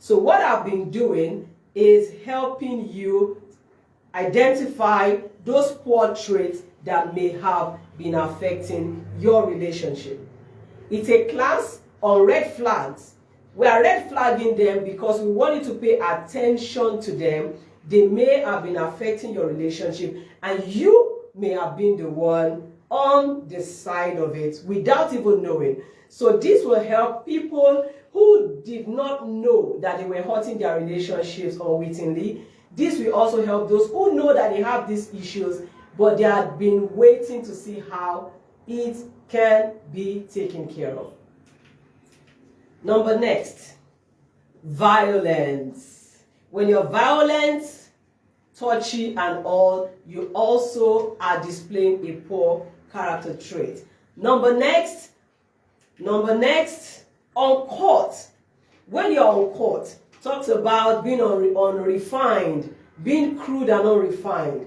So what I've been doing is helping you identify those poor traits that may have been affecting your relationship. It's a class on red flags. We are red flagging them because we want you to pay attention to them. They may have been affecting your relationship, and you may have been the one on the side of it without even knowing. So this will help people who did not know that they were hurting their relationships unwittingly. This will also help those who know that they have these issues, but they have been waiting to see how it can be taken care of. Number next, violence. When you're violent, touchy and all, you also are displaying a poor character trait. Number next, uncaught. When you're uncaught, talks about being unrefined, being crude and unrefined.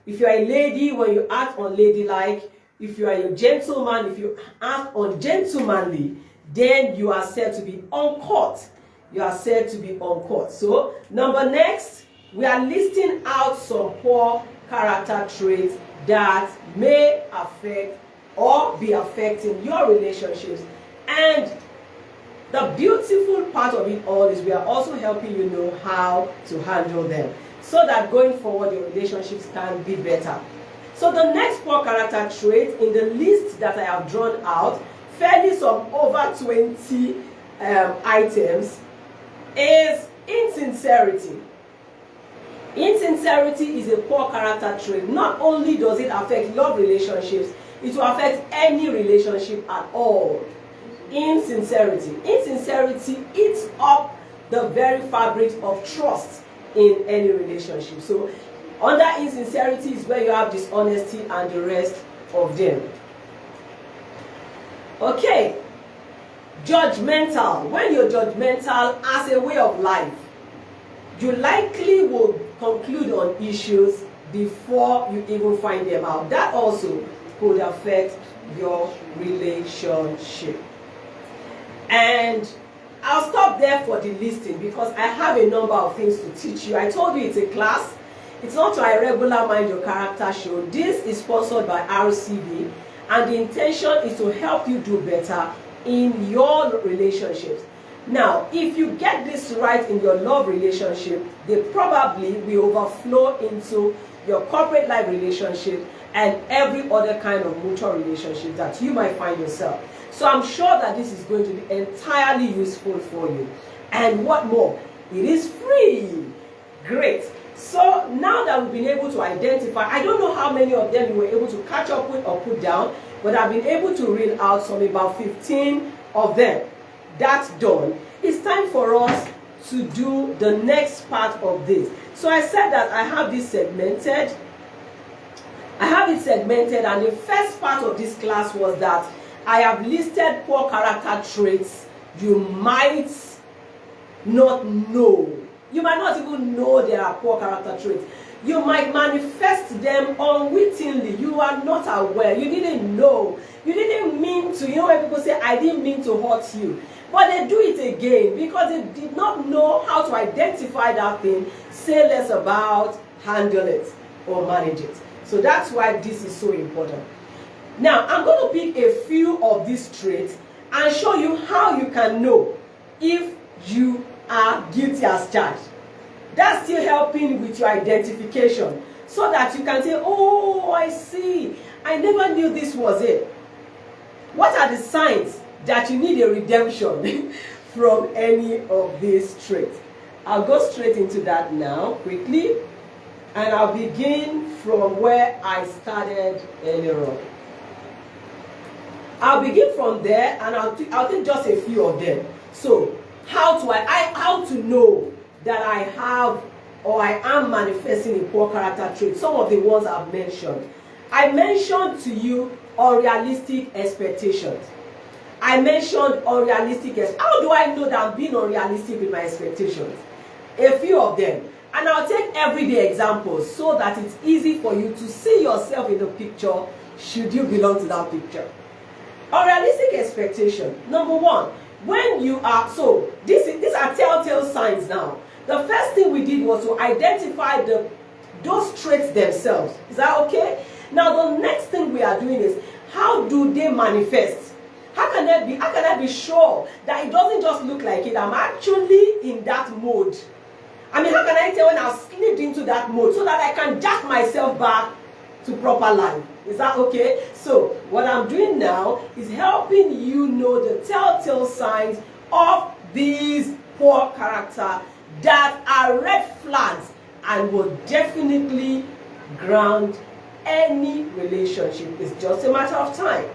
If you're a lady, when you act unladylike, if you are a gentleman, if you act ungentlemanly, then you are said to be uncaught. You are said to be uncaught. So, next, we are listing out some poor character traits that may affect or be affecting your relationships. And the beautiful part of it all is we are also helping you know how to handle them, so that going forward your relationships can be better. So the next poor character trait in the list that I have drawn out, fairly some over 20 items, is insincerity. Insincerity is a poor character trait. Not only does it affect love relationships, it will affect any relationship at all. Insincerity. Insincerity eats up the very fabric of trust in any relationship. So under insincerity is where you have dishonesty and the rest of them. Okay. Judgmental. When you're judgmental as a way of life, you likely will conclude on issues before you even find them out. That also could affect your relationship. And I'll stop there for the listing because I have a number of things to teach you. I told you it's a class. It's not a regular Mind Your Character show. This is sponsored by RCB, and the intention is to help you do better in your relationships. Now, if you get this right in your love relationship, they probably will overflow into your corporate life relationship and every other kind of mutual relationship that you might find yourself. So I'm sure that this is going to be entirely useful for you. And what more? It is free. Great. So now that we've been able to identify, I don't know how many of them you were able to catch up with or put down, but I've been able to read out some about 15 of them. That's done. It's time for us to do the next part of this. So I said that I have this segmented. I have it segmented, and the first part of this class was that I have listed poor character traits you might not know. You might not even know there are poor character traits. You might manifest them unwittingly. You are not aware. You didn't know. You didn't mean to. You know when people say, I didn't mean to hurt you. But they do it again because they did not know how to identify that thing, say less about, handle it, or manage it. So that's why this is so important. Now, I'm going to pick a few of these traits and show you how you can know if you are guilty as charged. That's still helping with your identification so that you can say, oh, I see. I never knew this was it. What are the signs that you need a redemption from any of these traits? I'll go straight into that now, quickly. And I'll begin from where I started earlier on. I'll begin from there, and I'll take just a few of them. So, how to know that I have or I am manifesting a poor character trait? Some of the ones I've mentioned. I mentioned to you unrealistic expectations. I mentioned unrealistic. How do I know that I'm being unrealistic with my expectations? A few of them. And I'll take everyday examples so that it's easy for you to see yourself in the picture should you belong to that picture. Unrealistic expectation. Number one, when you are, so these are telltale signs now. The first thing we did was to identify those traits themselves. Is that okay? Now the next thing we are doing is, how do they manifest? How can I be sure that it doesn't just look like it? I'm actually in that mode. I mean, how can I tell when I've slipped into that mode so that I can jack myself back to proper life? Is that okay? So what I'm doing now is helping you know the telltale signs of these poor character that are red flags and will definitely ground any relationship. It's just a matter of time.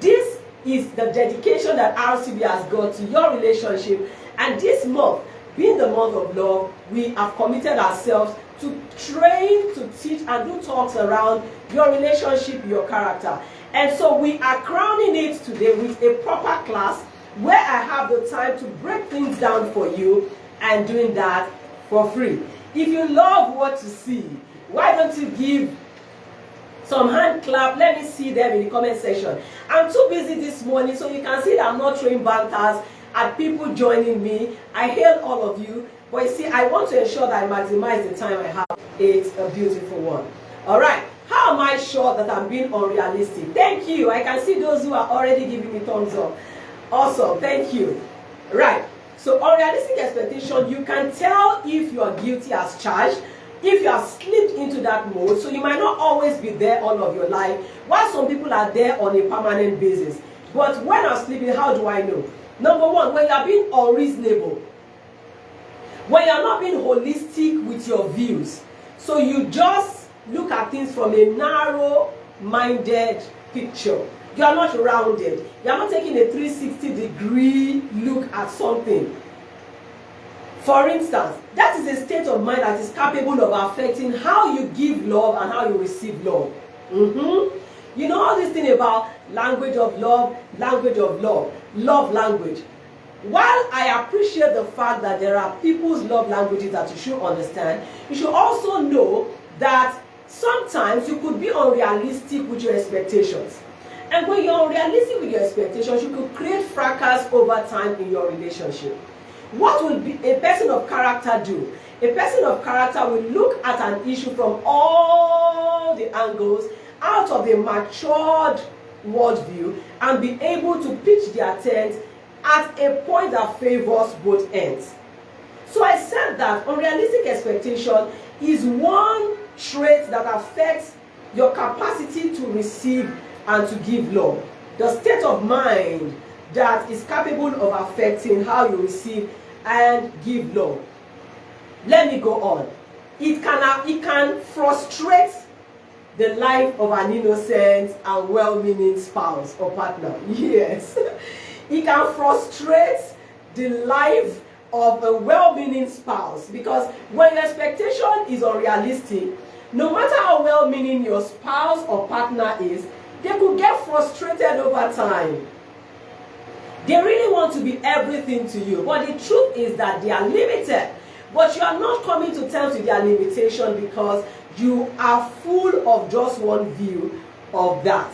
This is the dedication that RCB has got to your relationship, and this month, being the month of love, we have committed ourselves to train, to teach, and do talks around your relationship, your character. And so we are crowning it today with a proper class where I have the time to break things down for you, and doing that for free. If you love what you see, why don't you give some hand clap? Let me see them in the comment section. I'm too busy this morning, so you can see that I'm not throwing banters at people joining me. I hail all of you, but you see, I want to ensure that I maximize the time I have. It's a beautiful one. All right, how am I sure that I'm being unrealistic? Thank you. I can see those who are already giving me thumbs up. Awesome, thank you. Right, so unrealistic expectation, you can tell if you are guilty as charged, if you have slipped into that mode. So you might not always be there all of your life, while some people are there on a permanent basis. But when I'm sleeping, how do I know? Number one, when you are being unreasonable, when you are not being holistic with your views, so you just look at things from a narrow-minded picture. You are not rounded. You are not taking a 360-degree look at something. For instance, that is a state of mind that is capable of affecting how you give love and how you receive love. You know all this thing about language of love, love language. While I appreciate the fact that there are people's love languages that you should understand, you should also know that sometimes you could be unrealistic with your expectations. And when you're unrealistic with your expectations, you could create fracas over time in your relationship. What will a person of character do? A person of character will look at an issue from all the angles, out of a matured worldview, and be able to pitch their tent at a point that favors both ends. So I said that unrealistic expectation is one trait that affects your capacity to receive and to give love. The state of mind that is capable of affecting how you receive and give love. Let me go on. It can frustrate the life of an innocent and well-meaning spouse or partner. Yes. It can frustrate the life of a well-meaning spouse, because when your expectation is unrealistic, no matter how well-meaning your spouse or partner is, they could get frustrated over time. They really want to be everything to you, but the truth is that they are limited. But you are not coming to terms with their limitation because you are full of just one view of that.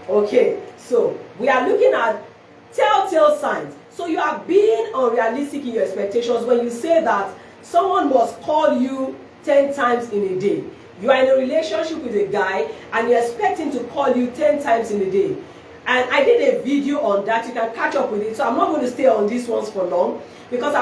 Okay, so we are looking at telltale signs. So you are being unrealistic in your expectations when you say that someone must call you 10 times in a day. You are in a relationship with a guy and you're expecting to call you 10 times in a day. And I did a video on that. You can catch up with it. So I'm not going to stay on these ones for long because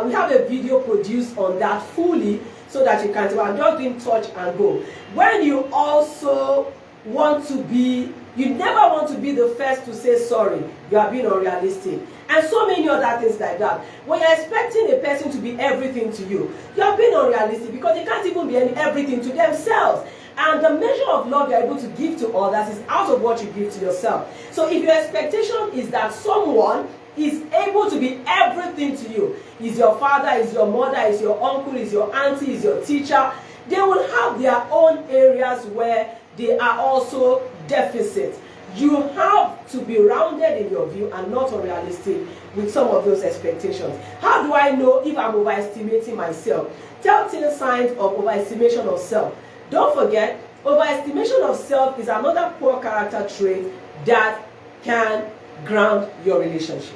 we have a video produced on that fully so that you can see. I'm just doing touch and go. When you also want to be, you never want to be the first to say sorry. You are being unrealistic. And so many other things like that. When you're expecting a person to be everything to you, you are being unrealistic because they can't even be everything to themselves. And the measure of love you're able to give to others is out of what you give to yourself. So if your expectation is that someone is able to be everything to you, is your father, is your mother, is your uncle, is your auntie, is your teacher, they will have their own areas where they are also deficit. You have to be rounded in your view and not unrealistic with some of those expectations. How do I know if I'm overestimating myself? Telltale signs of overestimation of self. Don't forget, overestimation of self is another poor character trait that can ground your relationship.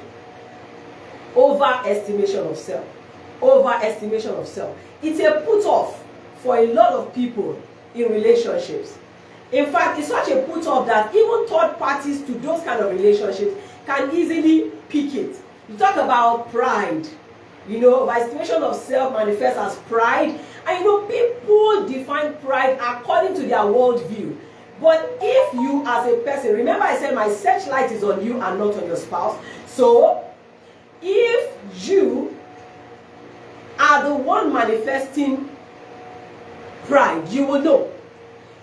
Overestimation of self. Overestimation of self. It's a put off for a lot of people in relationships. In fact, it's such a put off that even third parties to those kind of relationships can easily pick it. You talk about pride. You know, overestimation of self manifests as pride. And you know, people define pride according to their worldview. But if you as a person, remember I said my searchlight is on you and not on your spouse. So, if you are the one manifesting pride, you will know.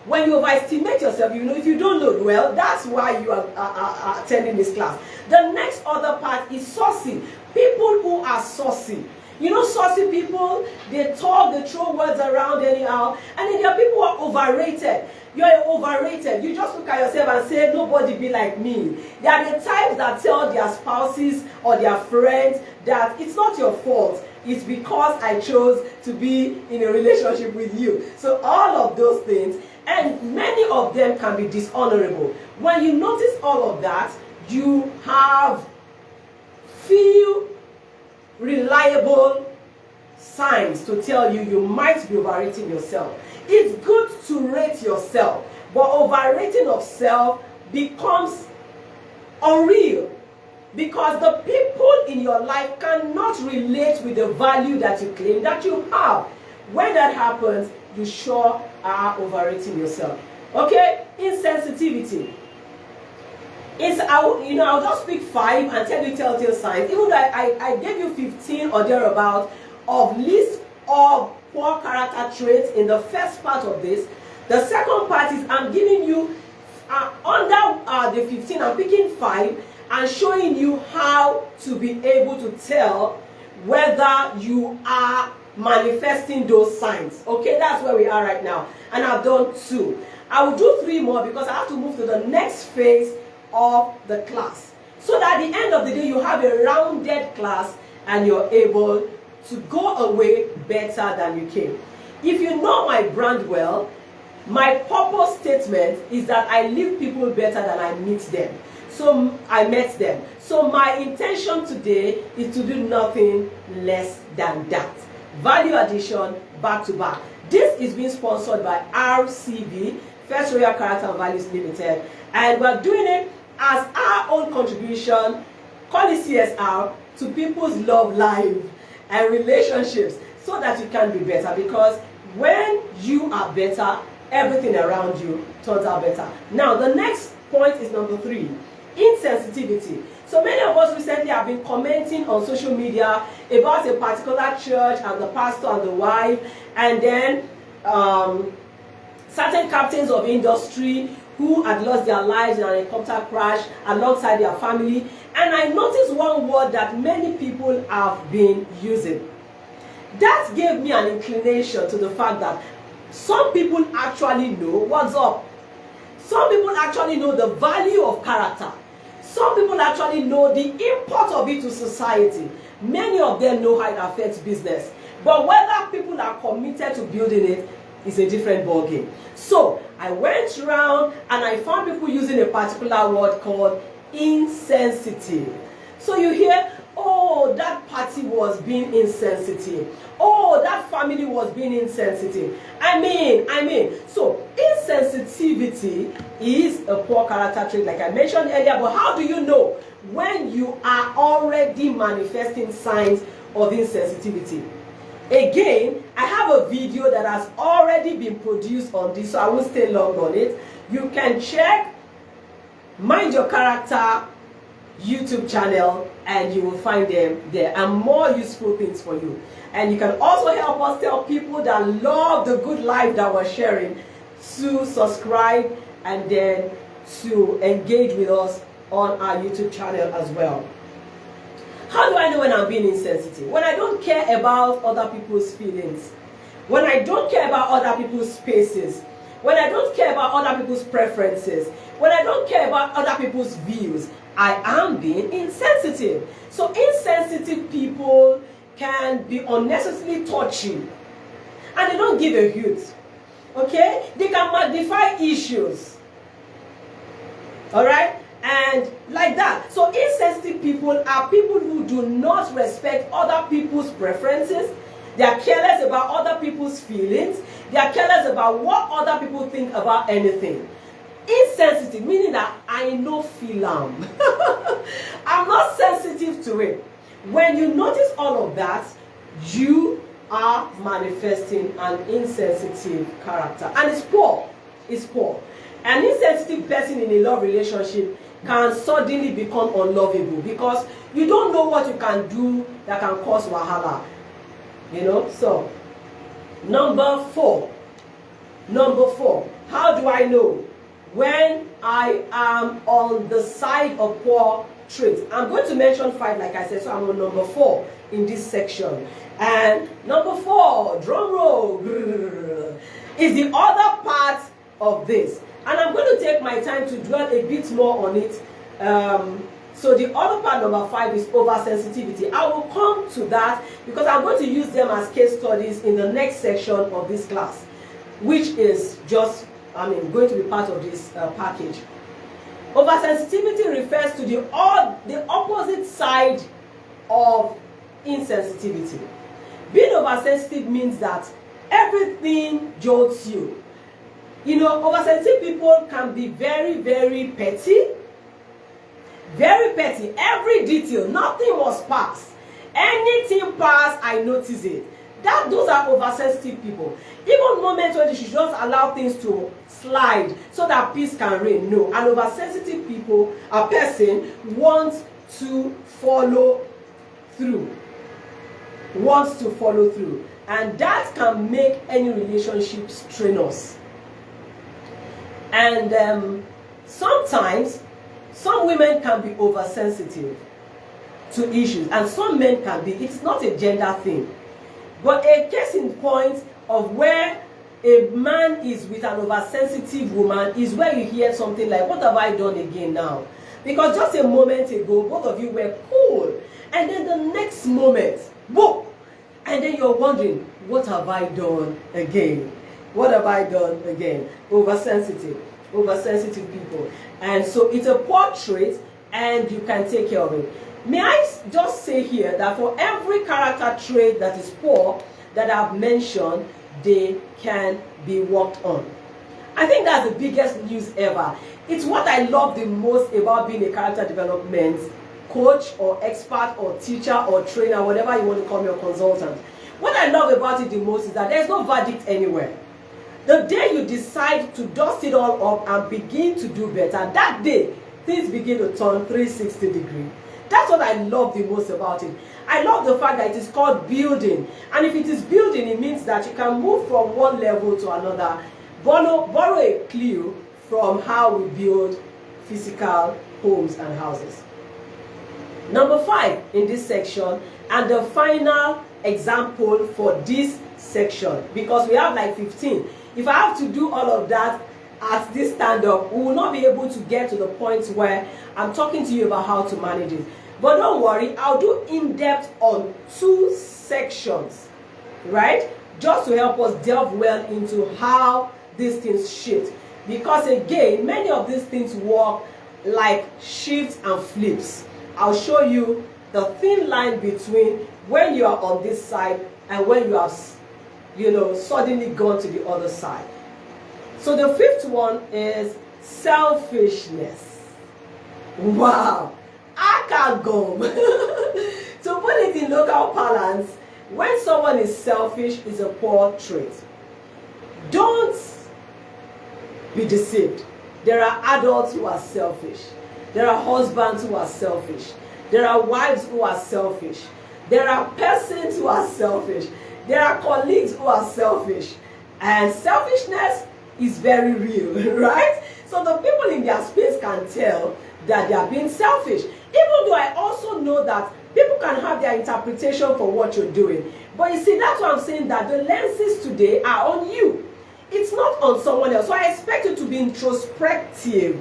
When you overestimate yourself, you know. If you don't know, well, that's why you are attending this class. The next other part is saucy. People who are saucy. You know, saucy people, they talk, they throw words around anyhow. And then there are people who are overrated. You're overrated. You just look at yourself and say, nobody be like me. They are the types that tell their spouses or their friends that it's not your fault. It's because I chose to be in a relationship with you. So all of those things, and many of them can be dishonorable. When you notice all of that, you have few reliable signs to tell you you might be overrating yourself. It's good to rate yourself, but overrating of self becomes unreal because the people in your life cannot relate with the value that you claim that you have. When that happens, you sure are overrating yourself. Okay? Insensitivity. I'll just pick 5 and tell you telltale signs. Even though I gave you 15 or thereabout of list of poor character traits in the first part of this. The second part is I'm giving you under the 15, I'm picking 5 and showing you how to be able to tell whether you are manifesting those signs. Okay, that's where we are right now. And I've done 2. I will do 3 more because I have to move to the next phase of the class. So that at the end of the day, you have a rounded class and you're able to go away better than you came. If you know my brand well, my purpose statement is that I leave people better than I meet them. So I met them. So my intention today is to do nothing less than that. Value addition back to back. This is being sponsored by RCV, First Royal Character and Values Limited. And we're doing it as our own contribution, call it CSR, to people's love life and relationships so that you can be better. Because when you are better, everything around you turns out better. Now, the next point is number 3, insensitivity. So many of us recently have been commenting on social media about a particular church and the pastor and the wife, and then certain captains of industry who had lost their lives in an helicopter crash alongside their family. And I noticed one word that many people have been using. That gave me an inclination to the fact that some people actually know what's up. Some people actually know the value of character. Some people actually know the import of it to society. Many of them know how it affects business. But whether people are committed to building it is a different ballgame. So I went around and I found people using a particular word called insensitive. So you hear, oh, that party was being insensitive. Oh, that family was being insensitive. I mean, so insensitivity is a poor character trait like I mentioned earlier, but how do you know when you are already manifesting signs of insensitivity? Again, I have a video that has already been produced on this, so I won't stay long on it. You can check Mind Your Character YouTube channel and you will find them there and more useful things for you. And you can also help us tell people that love the good life that we're sharing to subscribe and then to engage with us on our YouTube channel as well. How do I know when I'm being insensitive? When I don't care about other people's feelings. When I don't care about other people's spaces. When I don't care about other people's preferences. When I don't care about other people's views. I am being insensitive. So insensitive people can be unnecessarily touchy. And they don't give a hoot. Okay? They can magnify issues. Alright? And like that. So insensitive people are people who do not respect other people's preferences. They are careless about other people's feelings. They are careless about what other people think about anything. Insensitive, meaning that I no feel am. I'm not sensitive to it. When you notice all of that, you are manifesting an insensitive character. And it's poor. It's poor. An insensitive person in a love relationship can suddenly become unlovable because you don't know what you can do that can cause wahala. You know, so number four, how do I know when I am on the side of poor traits? I'm going to mention 5 like I said, so I'm on number 4 in this section. And number 4, drum roll, is the other part of this. And I'm going to take my time to dwell a bit more on it. So the other part, number 5, is oversensitivity. I will come to that because I'm going to use them as case studies in the next section of this class, which is just, going to be part of this package. Oversensitivity refers to the opposite side of insensitivity. Being oversensitive means that everything jolts you. You know, oversensitive people can be very, very petty. Very petty. Every detail, nothing must pass. Anything pass, I notice it. Those are oversensitive people. Even moments when you should just allow things to slide so that peace can reign. No, an oversensitive person wants to follow through. And that can make any relationship strenuous. And sometimes some women can be oversensitive to issues, and some men can be. It's not a gender thing. But a case in point of where a man is with an oversensitive woman is where you hear something like, what have I done again now? Because just a moment ago, both of you were cool. And then the next moment, boom! And then you're wondering, what have I done again? What have I done again? Oversensitive people. And so it's a poor trait, and you can take care of it. May I just say here that for every character trait that is poor that I've mentioned, they can be worked on. I think that's the biggest news ever. It's what I love the most about being a character development coach or expert or teacher or trainer, whatever you want to call me, or consultant. What I love about it the most is that there's no verdict anywhere. The day you decide to dust it all up and begin to do better, that day things begin to turn 360 degrees. That's what I love the most about it. I love the fact that it is called building. And if it is building, it means that you can move from one level to another. Borrow a clue from how we build physical homes and houses. Number 5 in this section, and the final example for this section, because we have like 15. If I have to do all of that at this stand-up, we will not be able to get to the point where I'm talking to you about how to manage it. But don't worry, I'll do in-depth on 2 sections, right? Just to help us delve well into how these things shift. Because again, many of these things work like shifts and flips. I'll show you the thin line between when you are on this side and when you have, suddenly gone to the other side. So the 5th one is selfishness. Wow, I can't go. To put it in local parlance, when someone is selfish, is a poor trait. Don't be deceived. There are adults who are selfish. There are husbands who are selfish. There are wives who are selfish. There are persons who are selfish. There are colleagues who are selfish. And selfishness is very real, right? So the people in their space can tell that they are being selfish. Even though I also know that people can have their interpretation for what you're doing. But you see, that's why I'm saying that the lenses today are on you. It's not on someone else. So I expect you to be introspective.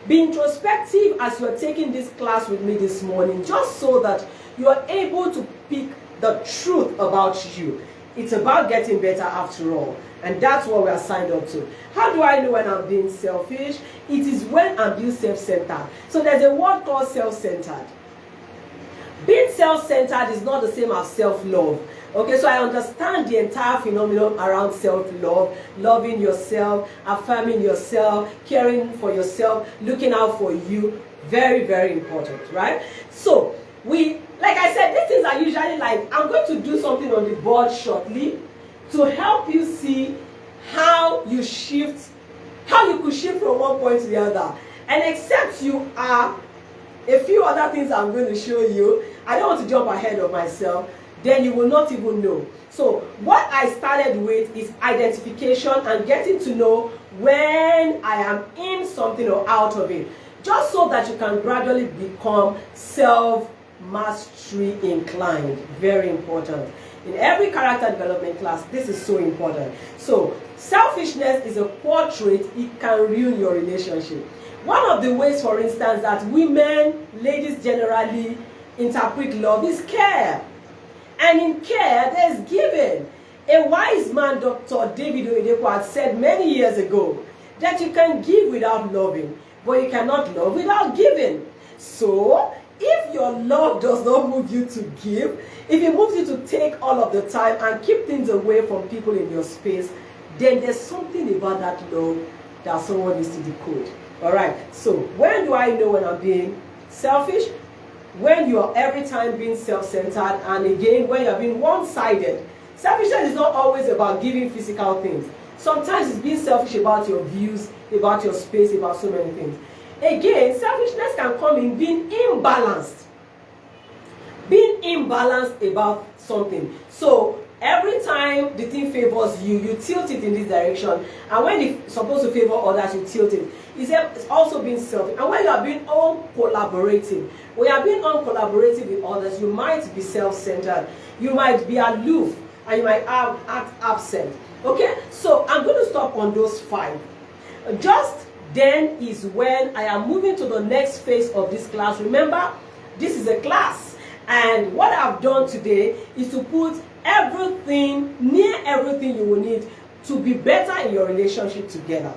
Be introspective as you're taking this class with me this morning, just so that you are able to pick the truth about you. It's about getting better after all. And that's what we are signed up to. How do I know when I'm being selfish? It is when I'm being self-centered. So there's a word called self-centered. Being self-centered is not the same as self-love. Okay, so I understand the entire phenomenon around self-love, loving yourself, affirming yourself, caring for yourself, looking out for you. Very, very important, right? So, like I said, these things are usually like, I'm going to do something on the board shortly to help you see how you could shift from one point to the other. And except you are a few other things I'm going to show you, I don't want to jump ahead of myself, then you will not even know. So what I started with is identification and getting to know when I am in something or out of it, just so that you can gradually become self-mastery inclined. Very important. In every character development class, this is so important. So selfishness is a poor trait. It can ruin your relationship. One of the ways, for instance, that women, ladies generally interpret love is care. And in care, there's giving. A wise man, Dr. David Oyedepo, had said many years ago that you can give without loving, but you cannot love without giving. So, if your love does not move you to give, if it moves you to take all of the time and keep things away from people in your space, then there's something about that love that someone needs to decode. All right, so when do I know when I'm being selfish? When you are every time being self-centered, and again, when you're being one-sided. Selfishness is not always about giving physical things. Sometimes it's being selfish about your views, about your space, about so many things. Again, selfishness can come in being imbalanced. Being imbalanced about something. So, every time the thing favors you, you tilt it in this direction. And when it's supposed to favor others, you tilt it. It's also being selfish. And when you are being uncollaborative, when you are being uncollaborative with others, you might be self-centered. You might be aloof. And you might act absent. Okay? So, I'm going to stop on those 5. Just then is when I am moving to the next phase of this class. Remember, this is a class. And what I've done today is to put everything, near everything you will need to be better in your relationship together.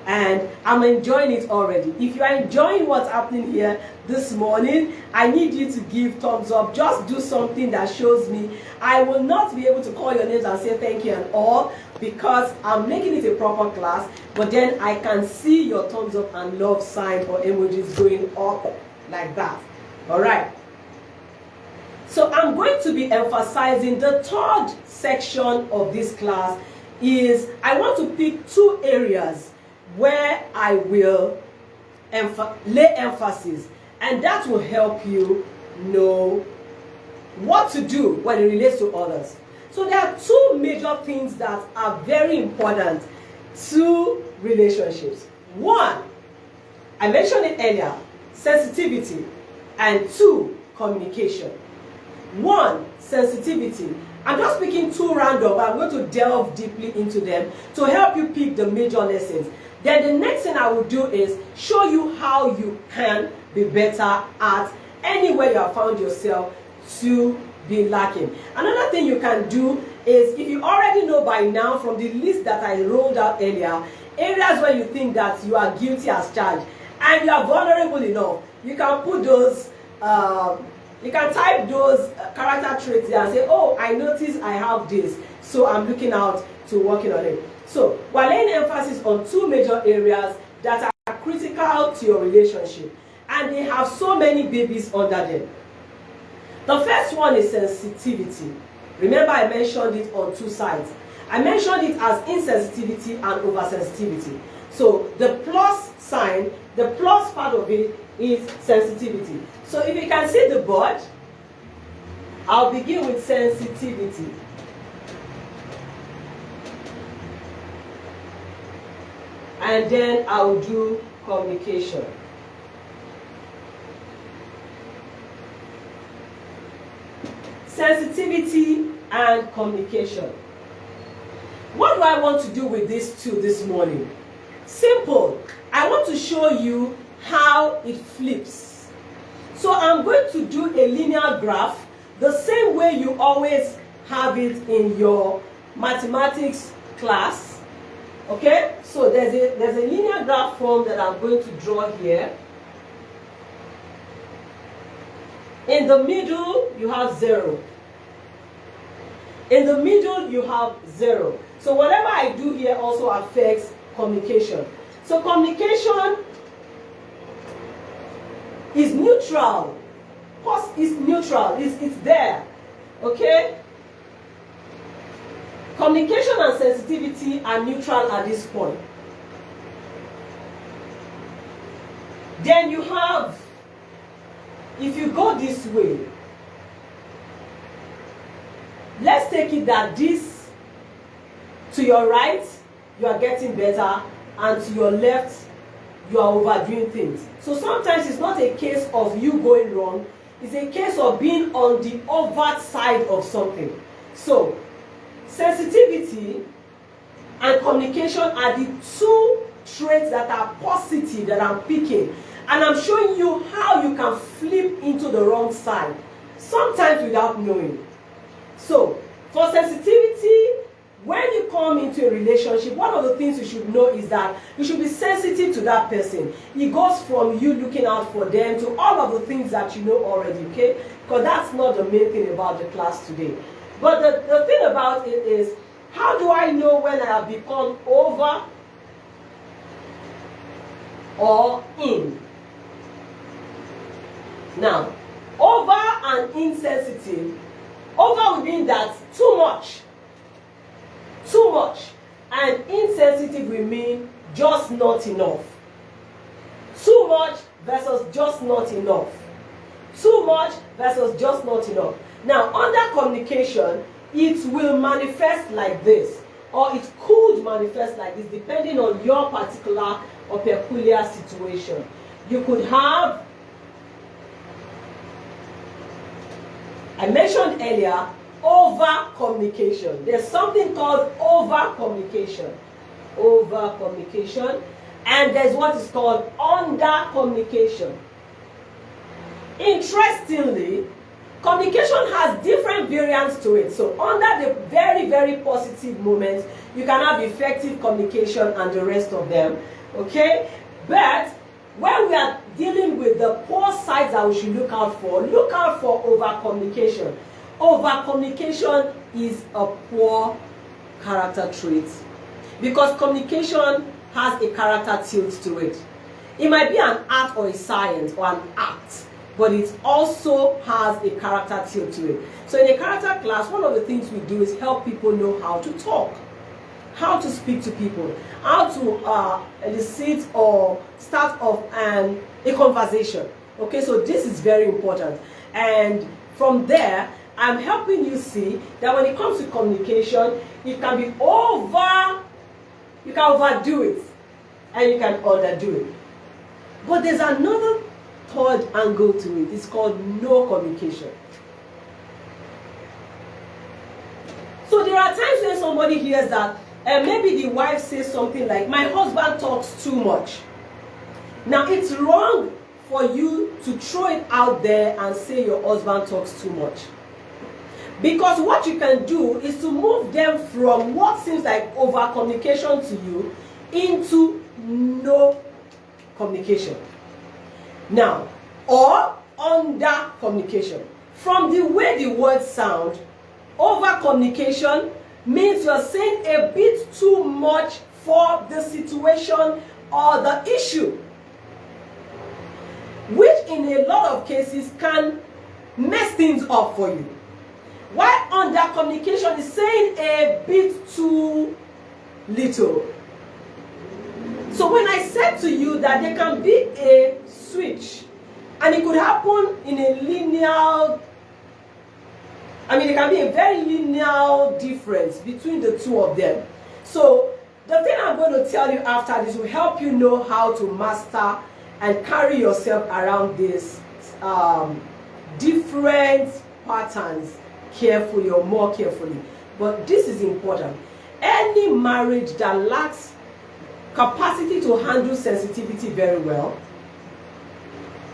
And I'm enjoying it already. If you are enjoying what's happening here this morning, I need you to give thumbs up. Just do something that shows me. I will not be able to call your names and say thank you and all, because I'm making it a proper class, but then I can see your thumbs up and love sign or emojis going up like that. All right. So I'm going to be emphasizing the 3rd section of this class is I want to pick 2 areas where I will lay emphasis, and that will help you know what to do when it relates to others. So there are 2 major things that are very important to relationships. 1, I mentioned it earlier, sensitivity, and 2, communication. 1, sensitivity. I'm just picking 2 random. I'm going to delve deeply into them to help you pick the major lessons. Then the next thing I will do is show you how you can be better at anywhere you have found yourself to be lacking. Another thing you can do is, if you already know by now from the list that I rolled out earlier, areas where you think that you are guilty as charged and you are vulnerable enough, you can put those you can type those character traits there and say, oh, I notice I have this, so I'm looking out to working on it. So, we're laying emphasis on 2 major areas that are critical to your relationship, and they have so many babies under them. The first one is sensitivity. Remember, I mentioned it on 2 sides. I mentioned it as insensitivity and oversensitivity. So, the plus sign, the plus part of it is sensitivity. So, if you can see the board, I'll begin with sensitivity. And then I'll do communication. Sensitivity and communication. What do I want to do with these 2 this morning? Simple. I want to show you how it flips. So I'm going to do a linear graph the same way you always have it in your mathematics class. Okay, so there's a linear graph form that I'm going to draw here. In the middle, you have 0. In the middle, you have 0. So whatever I do here also affects communication. So communication is neutral. Is neutral. It's there. Okay? Communication and sensitivity are neutral at this point. Then you have, if you go this way, let's take it that this, to your right, you are getting better, and to your left, you are overdoing things. So sometimes it's not a case of you going wrong, it's a case of being on the overt side of something. So, sensitivity and communication are the two traits that are positive that I'm picking. And I'm showing you how you can flip into the wrong side, sometimes without knowing. So, for sensitivity, when you come into a relationship, one of the things you should know is that you should be sensitive to that person. It goes from you looking out for them to all of the things that you know already, okay? Because that's not the main thing about the class today. But the thing about it is, how do I know when I have become over or in? Now, over and insensitive. Over would mean that too much. Too much. And insensitive will mean just not enough. Too much versus just not enough. Too much versus just not enough. Now, under communication, it will manifest like this, or it could manifest like this, depending on your particular or peculiar situation. You could have, I mentioned earlier, over communication. There's something called over communication. Over communication. And there's what is called under communication. Interestingly, communication has different variants to it. So under the very, very positive moments, you can have effective communication and the rest of them. Okay? But when we are dealing with the poor sides that we should look out for over communication. Over communication is a poor character trait. Because communication has a character tilt to it. It might be an art or a science or an act, but it also has a character tilt to it. So in a character class, one of the things we do is help people know how to talk, how to speak to people, how to elicit or start off a conversation. Okay, so this is very important. And from there, I'm helping you see that when it comes to communication, it can be you can overdo it, and you can underdo it. But there's another third angle to it. It's called no communication. So there are times when somebody hears that, and maybe the wife says something like, my husband talks too much. Now it's wrong for you to throw it out there and say your husband talks too much. Because what you can do is to move them from what seems like over communication to you into no communication. Now, or under communication. From the way the words sound, over communication means you're saying a bit too much for the situation or the issue, which in a lot of cases can mess things up for you. While under communication is saying a bit too little. So when I said to you that there can be a switch, and it could happen in a linear, there can be a very linear difference between the two of them. So the thing I'm going to tell you after this will help you know how to master and carry yourself around these different patterns carefully or more carefully. But this is important. Any marriage that lacks capacity to handle sensitivity very well,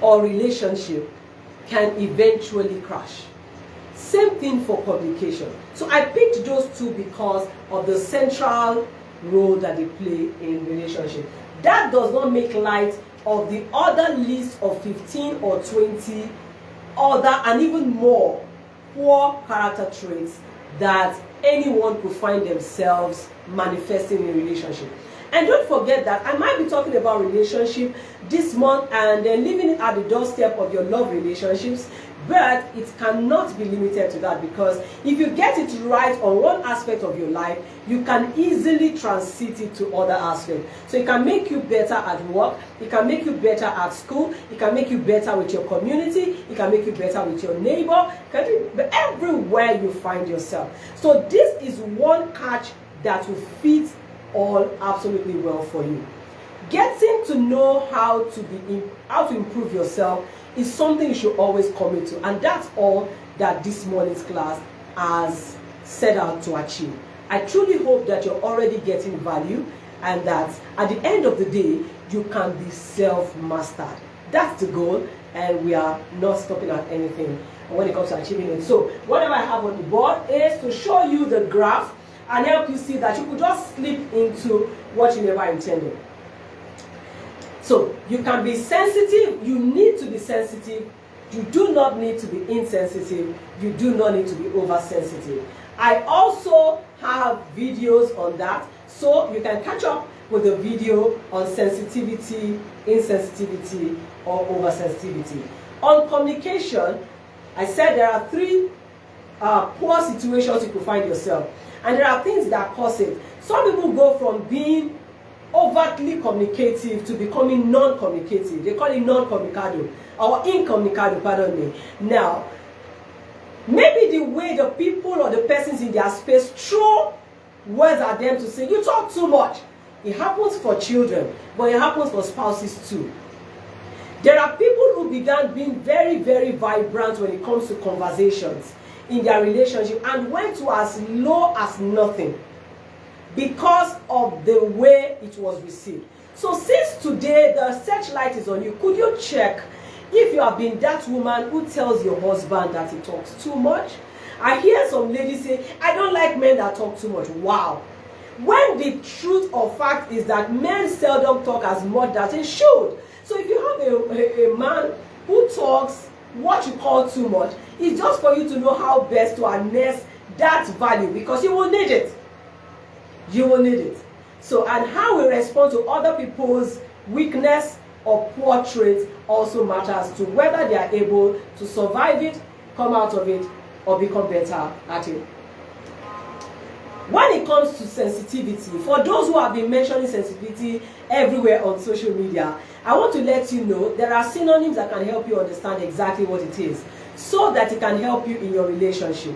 or relationship, can eventually crash. Same thing for communication. So I picked those two because of the central role that they play in relationship. That does not make light of the other list of 15 or 20 other and even more poor character traits that anyone could find themselves manifesting in a relationship. And don't forget that I might be talking about relationship this month and then leaving it at the doorstep of your love relationships, but it cannot be limited to that, because if you get it right on one aspect of your life, you can easily transit it to other aspects. So it can make you better at work, it can make you better at school, it can make you better with your community, it can make you better with your neighbor, everywhere you find yourself. So this is one catch that will fit all absolutely well for you. Getting to know how to improve yourself is something you should always commit to, and that's all that this morning's class has set out to achieve. I truly hope that you're already getting value, and that at the end of the day you can be self-mastered. That's the goal, and we are not stopping at anything when it comes to achieving it. So whatever I have on the board is to show you the graph and help you see that you could just slip into what you never intended. So you can be sensitive, you need to be sensitive, you do not need to be insensitive, you do not need to be oversensitive. I also have videos on that, so you can catch up with the video on sensitivity, insensitivity, or oversensitivity. On communication, I said there are three poor situations you could find yourself, and there are things that cause it. Some people go from being overtly communicative to becoming non-communicative. They call it non-communicado or incommunicado, pardon me. Now, maybe the way the people or the persons in their space throw words at them to say, you talk too much. It happens for children, but it happens for spouses too. There are people who began being very, very vibrant when it comes to conversations in their relationship and went to as low as nothing because of the way it was received. So since today the searchlight is on you, could you check if you have been that woman who tells your husband that he talks too much? I hear some ladies say, I don't like men that talk too much. Wow. When the truth of fact is that men seldom talk as much as they should. So if you have a man who talks what you call too much, it's just for you to know how best to harness that value, because you will need it. You will need it. So, and how we respond to other people's weakness or poor traits also matters to whether they are able to survive it, come out of it, or become better at it. When it comes to sensitivity, for those who have been mentioning sensitivity everywhere on social media, I want to let you know there are synonyms that can help you understand exactly what it is, so that it can help you in your relationship.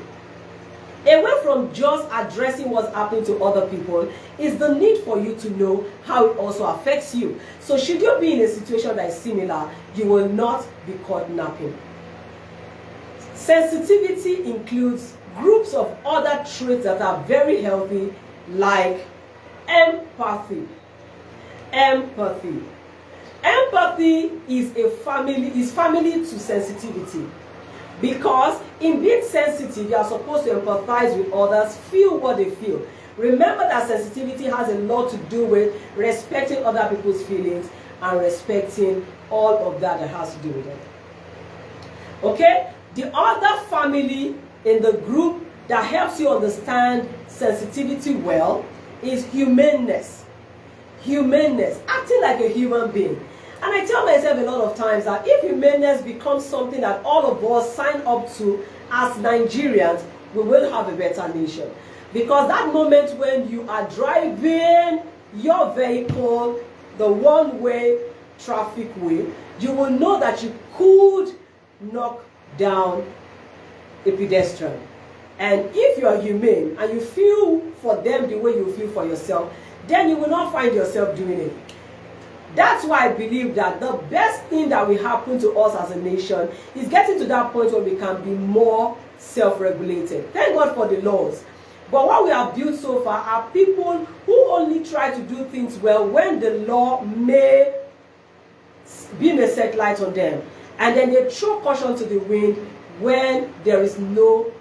Away from just addressing what's happening to other people is the need for you to know how it also affects you. So should you be in a situation that is similar, you will not be caught napping. Sensitivity includes groups of other traits that are very healthy, like empathy. Empathy. Empathy is family to sensitivity. Because in being sensitive, you are supposed to empathize with others, feel what they feel. Remember that sensitivity has a lot to do with respecting other people's feelings and respecting all of that has to do with it. Okay? The other family in the group that helps you understand sensitivity well is humaneness. Humaneness, acting like a human being. And I tell myself a lot of times that if humaneness becomes something that all of us sign up to as Nigerians, we will have a better nation. Because that moment when you are driving your vehicle the one-way traffic way, you will know that you could knock down a pedestrian. And if you are humane and you feel for them the way you feel for yourself, then you will not find yourself doing it. That's why I believe that the best thing that will happen to us as a nation is getting to that point where we can be more self-regulated. Thank God for the laws. But what we have built so far are people who only try to do things well when the law may beam a set light on them. And then they throw caution to the wind when there is no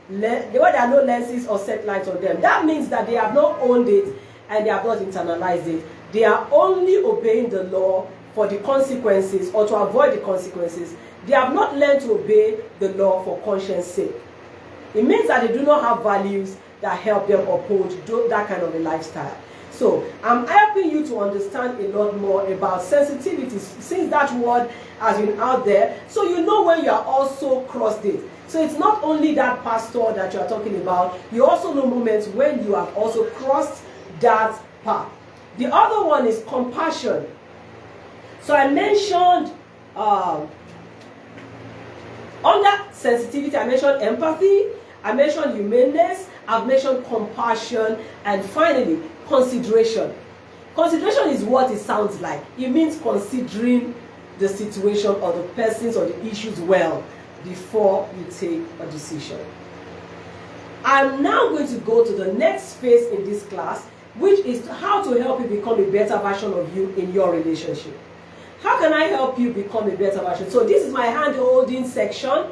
where there are no lenses or set lines on them. That means that they have not owned it and they have not internalized it. They are only obeying the law for the consequences or to avoid the consequences. They have not learned to obey the law for conscience sake. It means that they do not have values that help them uphold that kind of a lifestyle. So I'm helping you to understand a lot more about sensitivity, since that word has been out there, so you know when you are also crossed it. So it's not only that pastor that you are talking about, you also know moments when you have also crossed that path. The other one is compassion. So I mentioned under sensitivity, I mentioned empathy, I mentioned humaneness, I've mentioned compassion, and finally, consideration. Consideration is what it sounds like. It means considering the situation or the persons or the issues well before you take a decision. I'm now going to go to the next phase in this class, which is how to help you become a better version of you in your relationship. How can I help you become a better version? So this is my hand-holding section.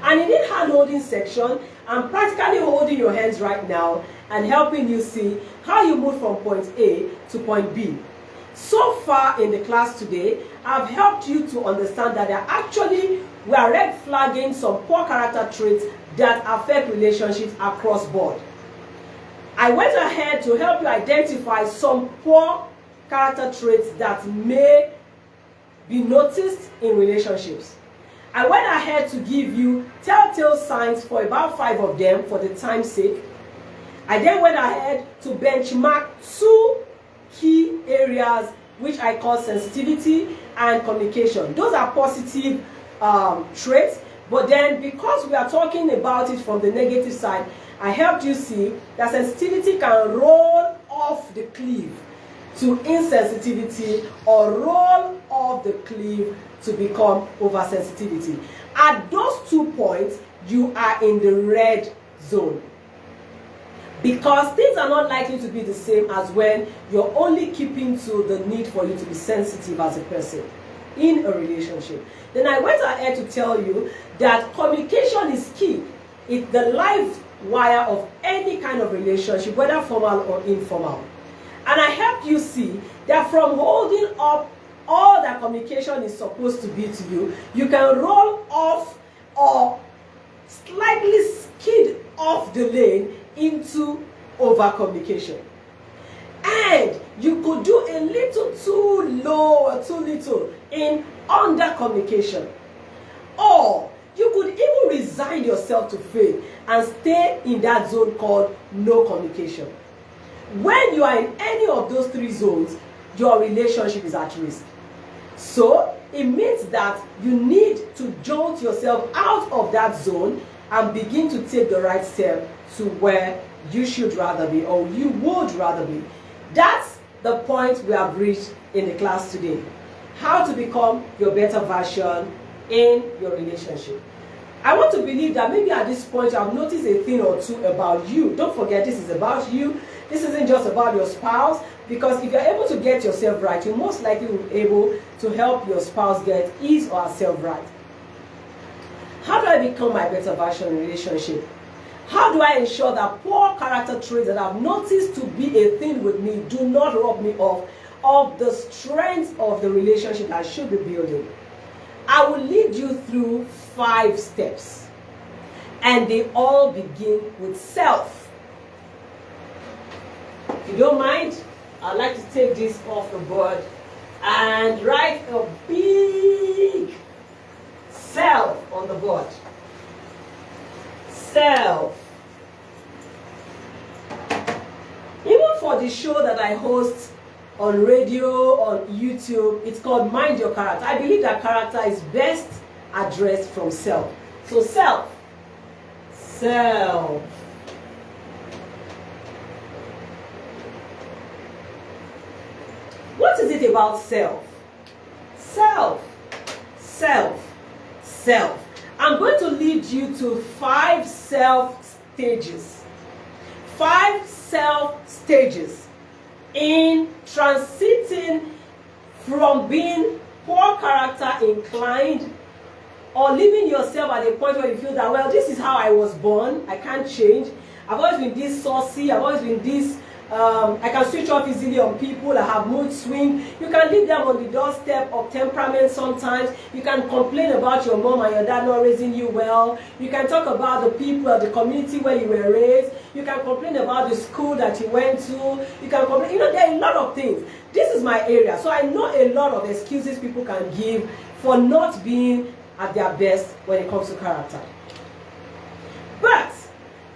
And in this hand-holding section, I'm practically holding your hands right now and helping you see how you move from point A to point B. So far in the class today, I've helped you to understand that we are red flagging some poor character traits that affect relationships across board. I went ahead to help you identify some poor character traits that may be noticed in relationships. I went ahead to give you telltale signs for about 5 of them for the time's sake. I then went ahead to benchmark 2 key areas which I call sensitivity and communication. Those are positive traits, but then because we are talking about it from the negative side, I helped you see that sensitivity can roll off the cliff to insensitivity or roll off the cliff to become oversensitivity. At those 2 points, you are in the red zone. Because things are not likely to be the same as when you're only keeping to the need for you to be sensitive as a person in a relationship. Then I went ahead to tell you that communication is key. It's the life wire of any kind of relationship, whether formal or informal. And I helped you see that from holding up all that communication is supposed to be to you, you can roll off or slightly skid off the lane into over communication. And you could do a little too low or too little in under communication. Or you could even resign yourself to fate and stay in that zone called no communication. When you are in any of those 3 zones, your relationship is at risk. So it means that you need to jolt yourself out of that zone and begin to take the right step to where you should rather be, or you would rather be. That's the point we have reached in the class today. How to become your better version in your relationship. I want to believe that maybe at this point you have noticed a thing or two about you. Don't forget, this is about you. This isn't just about your spouse, because if you're able to get yourself right, you most likely will be able to help your spouse get his or herself right. How do I become my better version in a relationship? How do I ensure that poor character traits that I've noticed to be a thing with me do not rob me of the strength of the relationship I should be building? I will lead you through 5 steps, and they all begin with self. If you don't mind, I'd like to take this off the board and write a big self on the board. Self. Even for the show that I host on radio, on YouTube, it's called Mind Your Character. I believe that character is best addressed from self. So self. Self. What is it about self? Self. Self. Self. I'm going to lead you to 5 self stages. 5 self stages in transiting from being poor character inclined or leaving yourself at a point where you feel that, well, this is how I was born, I can't change, I've always been this saucy, I've always been this, I can switch off easily on people, I have mood swing. You can leave them on the doorstep of temperament sometimes. You can complain about your mom and your dad not raising you well. You can talk about the people at the community where you were raised. You can complain about the school that you went to. You can complain, there are a lot of things. This is my area, so I know a lot of excuses people can give for not being at their best when it comes to character. But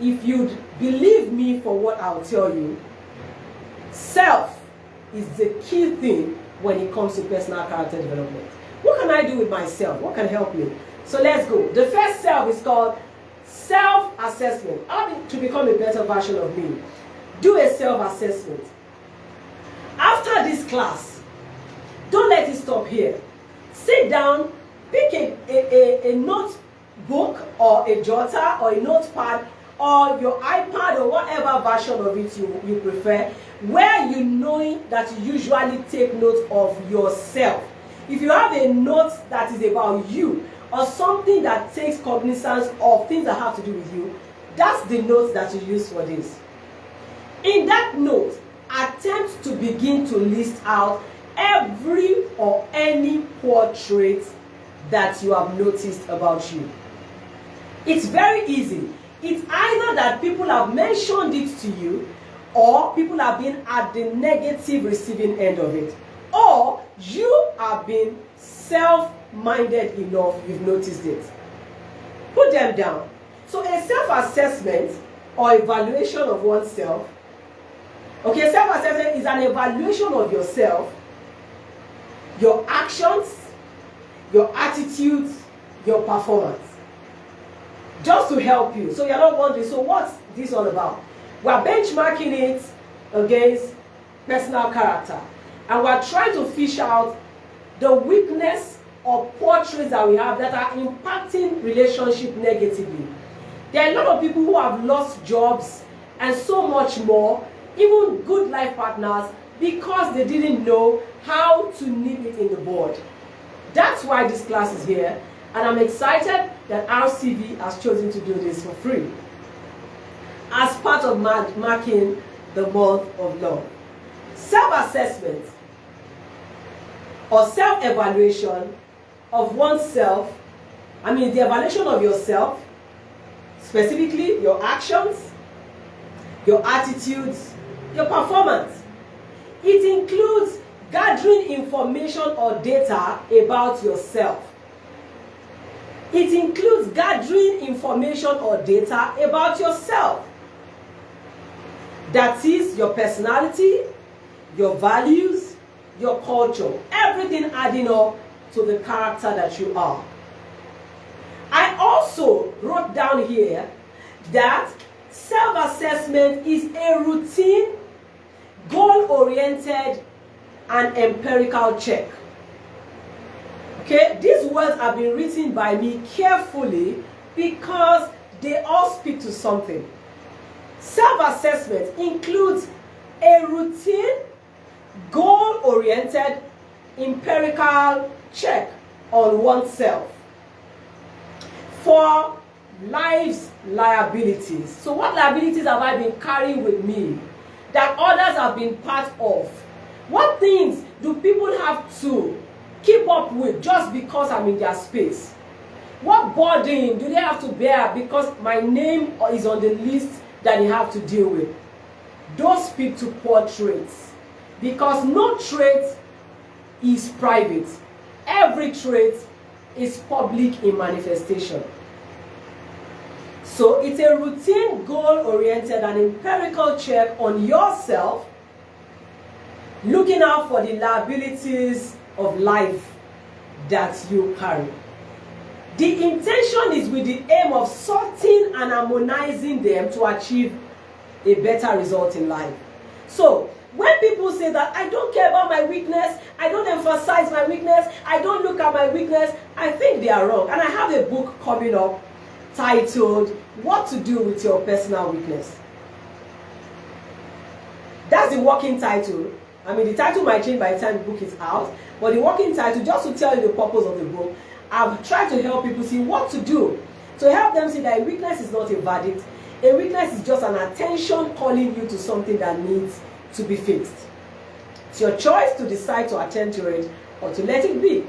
if you'd believe me for what I'll tell you, self is the key thing when it comes to personal character development. What can I do with myself? What can help me? So let's go. The first self is called self-assessment. How to become a better version of me? Do a self-assessment. After this class, don't let it stop here. Sit down, pick a notebook or a jotter or a notepad or your iPad or whatever version of it you prefer, where you know that you usually take note of yourself. If you have a note that is about you or something that takes cognizance of things that have to do with you, that's the note that you use for this. In that note, attempt to begin to list out every or any poor trait that you have noticed about you. It's very easy. It's either that people have mentioned it to you, or people have been at the negative receiving end of it, or you have been self-minded enough you've noticed it. Put them down. So a self-assessment or evaluation of oneself, okay, self-assessment is an evaluation of yourself, your actions, your attitudes, your performance. Just to help you. So you're not wondering, so what's this all about? We're benchmarking it against personal character. And we're trying to fish out the weakness or poor traits that we have that are impacting relationship negatively. There are a lot of people who have lost jobs and so much more, even good life partners, because they didn't know how to nip it in the bud. That's why this class is here. And I'm excited that RCV has chosen to do this for free as part of marking the month of love. Self-assessment or self-evaluation of oneself, the evaluation of yourself, specifically your actions, your attitudes, your performance. It includes gathering information or data about yourself. It includes gathering information or data about yourself. That is your personality, your values, your culture, everything adding up to the character that you are. I also wrote down here that self-assessment is a routine, goal-oriented, and empirical check. Okay, these words have been written by me carefully because they all speak to something. Self-assessment includes a routine, goal-oriented, empirical check on oneself for life's liabilities. So what liabilities have I been carrying with me that others have been part of? What things do people have to keep up with just because I'm in their space? What burden do they have to bear because my name is on the list that they have to deal with? Don't speak to poor traits, because no trait is private. Every trait is public in manifestation. So it's a routine, goal-oriented, and empirical check on yourself, looking out for the liabilities of life that you carry. The intention is with the aim of sorting and harmonizing them to achieve a better result in life. So when people say that I don't care about my weakness, I don't emphasize my weakness, I don't look at my weakness, I think they are wrong. And I have a book coming up titled What to Do with Your Personal Weakness. That's the working title. The title might change by the time the book is out, but the working title, just to tell you the purpose of the book, I've tried to help people see what to do, to help them see that a weakness is not a verdict. A weakness is just an attention calling you to something that needs to be fixed. It's your choice to decide to attend to it or to let it be.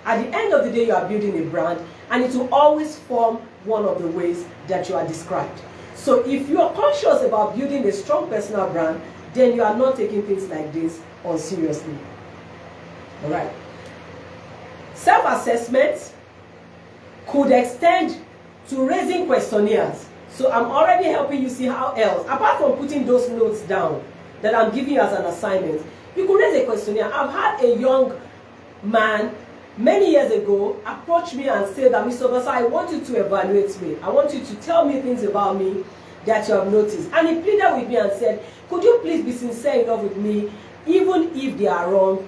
At the end of the day, you are building a brand, and it will always form one of the ways that you are described. So if you are conscious about building a strong personal brand, then you are not taking things like this on seriously. All right. Self-assessment could extend to raising questionnaires. So I'm already helping you see how else, apart from putting those notes down that I'm giving you as an assignment, you could raise a questionnaire. I've had a young man many years ago approach me and say that, Mr. Obasa, I want you to evaluate me. I want you to tell me things about me that you have noticed. And he pleaded with me and said, could you please be sincere enough with me, even if they are wrong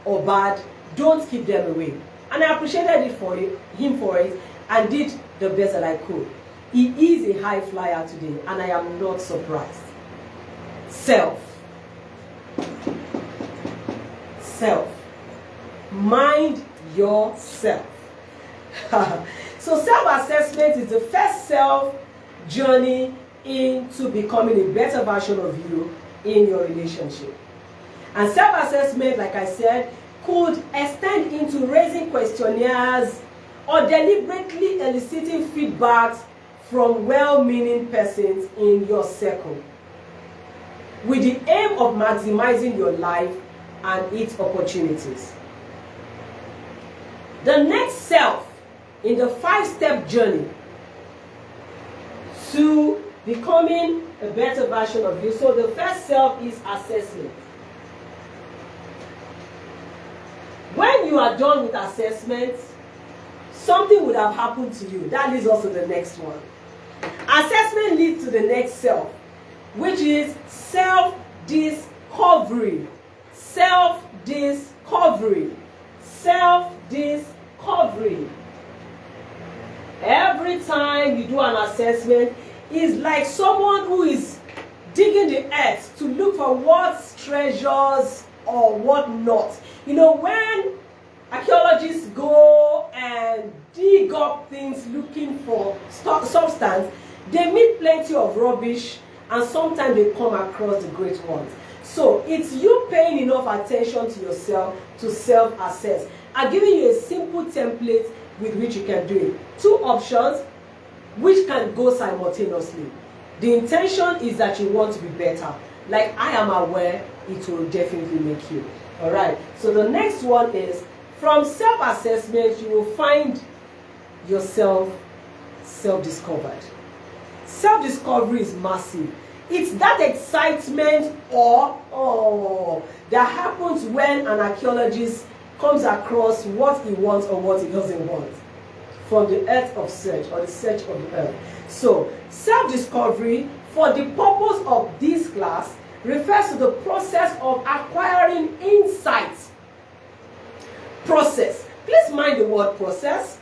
or bad, don't keep them away. And I appreciated it for him for it, and did the best that I could. He is a high flyer today, and I am not surprised. Self. Mind yourself. So self-assessment is the first self journey into becoming a better version of you in your relationship. And self-assessment, like I said, could extend into raising questionnaires or deliberately eliciting feedbacks from well-meaning persons in your circle, with the aim of maximizing your life and its opportunities. The next self in the 5-step journey to becoming a better version of you. So the first self is assessment. When you are done with assessment, something would have happened to you. That leads us to the next one. Assessment leads to the next self, which is self-discovery. Self-discovery. Self-discovery. Every time you do an assessment, it's like someone who is digging the earth to look for what treasures or what not. You know, when archaeologists go and dig up things looking for substance, they meet plenty of rubbish, and sometimes they come across the great ones. So it's you paying enough attention to yourself to self-assess. I'm giving you a simple template with which you can do it. 2 options which can go simultaneously. The intention is that you want to be better. Like I am aware, it will definitely make you. All right. So the next one is, from self-assessment, you will find yourself self-discovered. Self-discovery is massive. It's that excitement that happens when an archaeologist comes across what he wants or what he doesn't want from the earth of search, or the search of the earth. So, self-discovery, for the purpose of this class, refers to the process of acquiring insights. Process. Please mind the word process.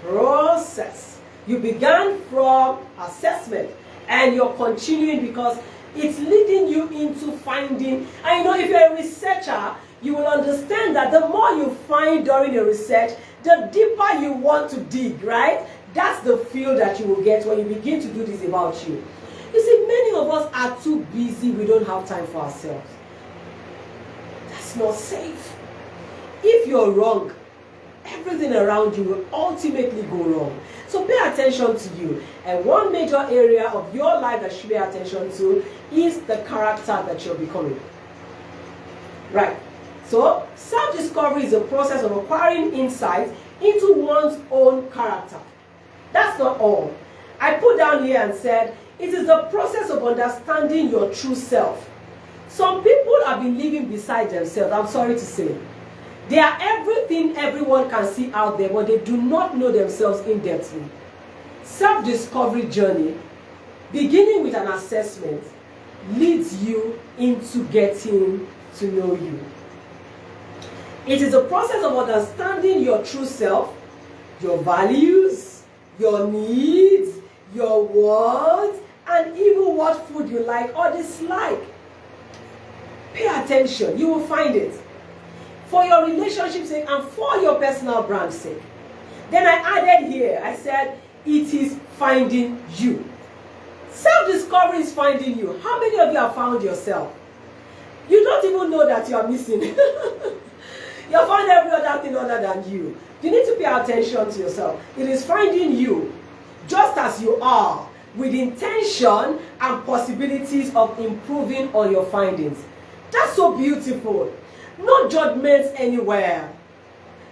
Process. You began from assessment, and you're continuing because it's leading you into finding. And you know, if you're a researcher, you will understand that the more you find during your research, the deeper you want to dig, right? That's the feel that you will get when you begin to do this about you. You see, many of us are too busy, we don't have time for ourselves. That's not safe. If you're wrong, everything around you will ultimately go wrong. So pay attention to you. And one major area of your life that you should pay attention to is the character that you're becoming. Right. So self-discovery is a process of acquiring insight into one's own character. That's not all. I put down here and said, it is the process of understanding your true self. Some people have been living beside themselves, I'm sorry to say. They are everything everyone can see out there, but they do not know themselves in-depthly. Self-discovery journey, beginning with an assessment, leads you into getting to know you. It is a process of understanding your true self, your values, your needs, your wants, and even what food you like or dislike. Pay attention, you will find it. For your relationship's sake and for your personal brand's sake. Then I added here, I said, it is finding you. Self-discovery is finding you. How many of you have found yourself? You don't even know that you are missing. You have found every other thing other than you. You need to pay attention to yourself. It is finding you just as you are, with intention and possibilities of improving on your findings. That's so beautiful. No judgments anywhere.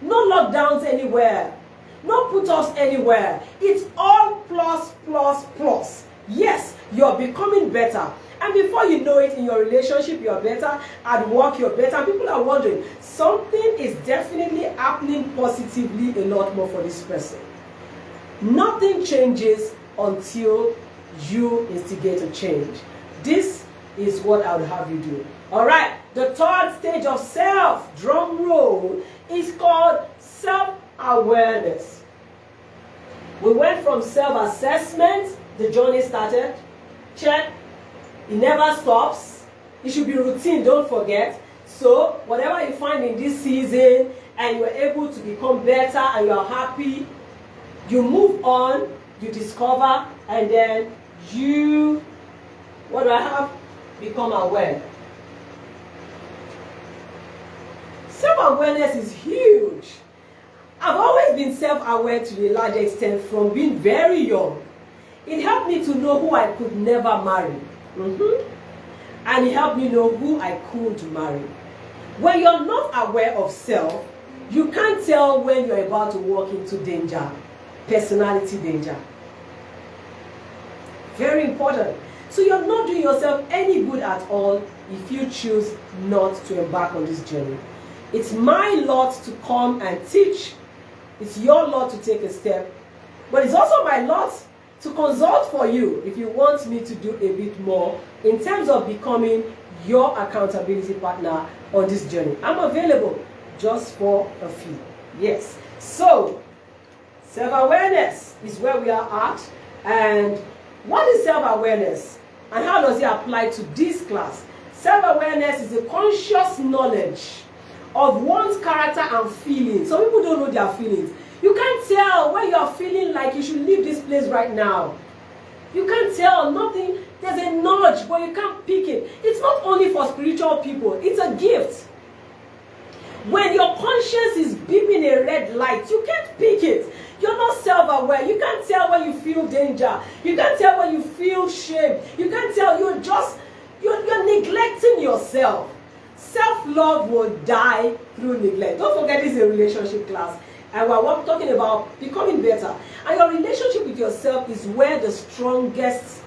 No lockdowns anywhere. No put-offs anywhere. It's all plus, plus, plus. Yes, you're becoming better. And before you know it, in your relationship, you're better. At work, you're better. And people are wondering, something is definitely happening positively a lot more for this person. Nothing changes until you instigate a change. This is what I would have you do. All right. The third stage of self, drum roll, is called self-awareness. We went from self-assessment. The journey started. Check. It never stops. It should be routine, don't forget. So, whatever you find in this season and you're able to become better and you're happy, you move on, you discover, and then you, what do I have? Become aware. Self-awareness is huge. I've always been self-aware to a large extent from being very young. It helped me to know who I could never marry. And it helped me know who I could marry. When you're not aware of self, you can't tell when you're about to walk into danger, personality danger. Very important. So you're not doing yourself any good at all if you choose not to embark on this journey. It's my lot to come and teach. It's your lot to take a step. But it's also my lot to consult for you if you want me to do a bit more in terms of becoming your accountability partner on this journey. I'm available just for a fee. Yes. So, self-awareness is where we are at. And what is self-awareness? And how does it apply to this class? Self-awareness is a conscious knowledge of one's character and feelings. Some people don't know their feelings. You can't tell when you're feeling like you should leave this place right now. You can't tell nothing. There's a nudge, but you can't pick it. It's not only for spiritual people. It's a gift. When your conscience is beeping a red light, you can't pick it. You're not self-aware. You can't tell when you feel danger. You can't tell when you feel shame. You can't tell. You're neglecting yourself. Self-love will die through neglect. Don't forget, this is a relationship class. And we're talking about becoming better. And your relationship with yourself is where the strongest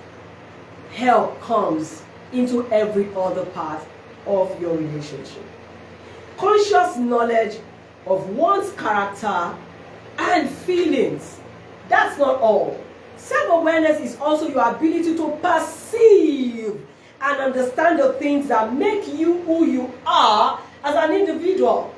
help comes into every other part of your relationship. Conscious knowledge of one's character and feelings. That's not all. Self-awareness is also your ability to perceive and understand the things that make you who you are as an individual.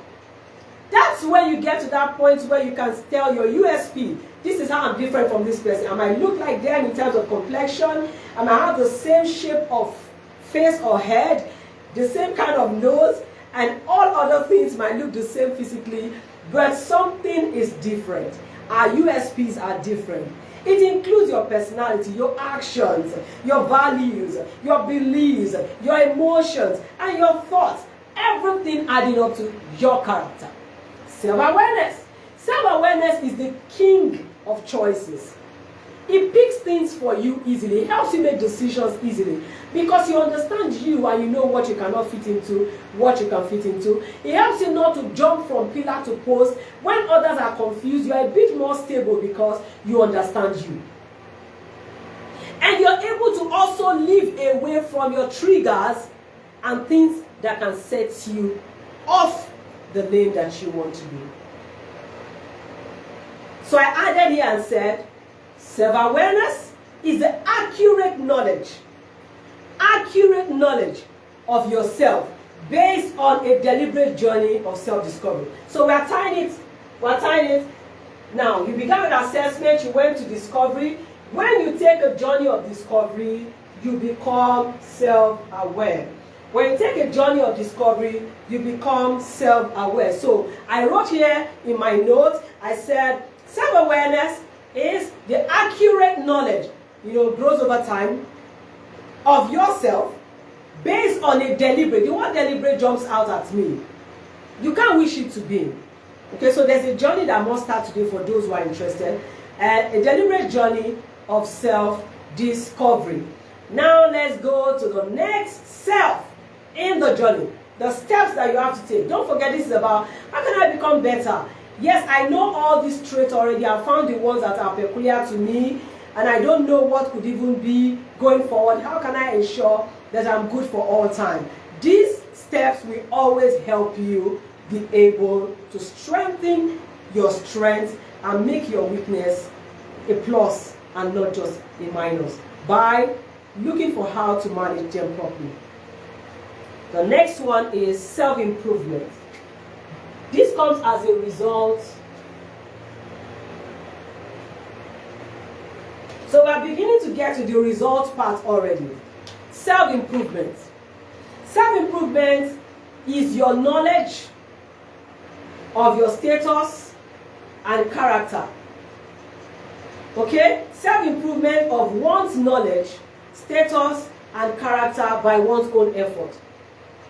That's when you get to that point where you can tell your USP. This is how I'm different from this person. I might look like them in terms of complexion. I might have the same shape of face or head, the same kind of nose, and all other things might look the same physically, but something is different. Our USPs are different. It includes your personality, your actions, your values, your beliefs, your emotions, and your thoughts. Everything adding up to your character. Self-awareness. Self-awareness is the king of choices. It picks things for you easily. It helps you make decisions easily. Because you understand you and you know what you cannot fit into, what you can fit into. It helps you not to jump from pillar to post. When others are confused, you are a bit more stable because you understand you. And you're able to also live away from your triggers and things that can set you off the lane that you want to be. So I added here and said, self-awareness is the accurate knowledge of yourself based on a deliberate journey of self-discovery. So we're tying it. Now, you began with assessment, you went to discovery. When you take a journey of discovery, you become self-aware. When you take a journey of discovery, you become self-aware. So I wrote here in my notes, I said, Self-awareness is the accurate knowledge, grows over time of yourself based on a deliberate. The word deliberate jumps out at me. You can't wish it to be. Okay, so there's a journey that must start today for those who are interested. A deliberate journey of self-discovery. Now let's go to the next self in the journey. The steps that you have to take. Don't forget, this is about how can I become better? Yes, I know all these traits already. I found the ones that are peculiar to me, and I don't know what could even be going forward. How can I ensure that I'm good for all time? These steps will always help you be able to strengthen your strength and make your weakness a plus and not just a minus by looking for how to manage them properly. The next one is self-improvement. This comes as a result. So we are beginning to get to the results part already. Self-improvement. Self-improvement is your knowledge of your status and character. Okay? Self-improvement of one's knowledge, status, and character by one's own effort.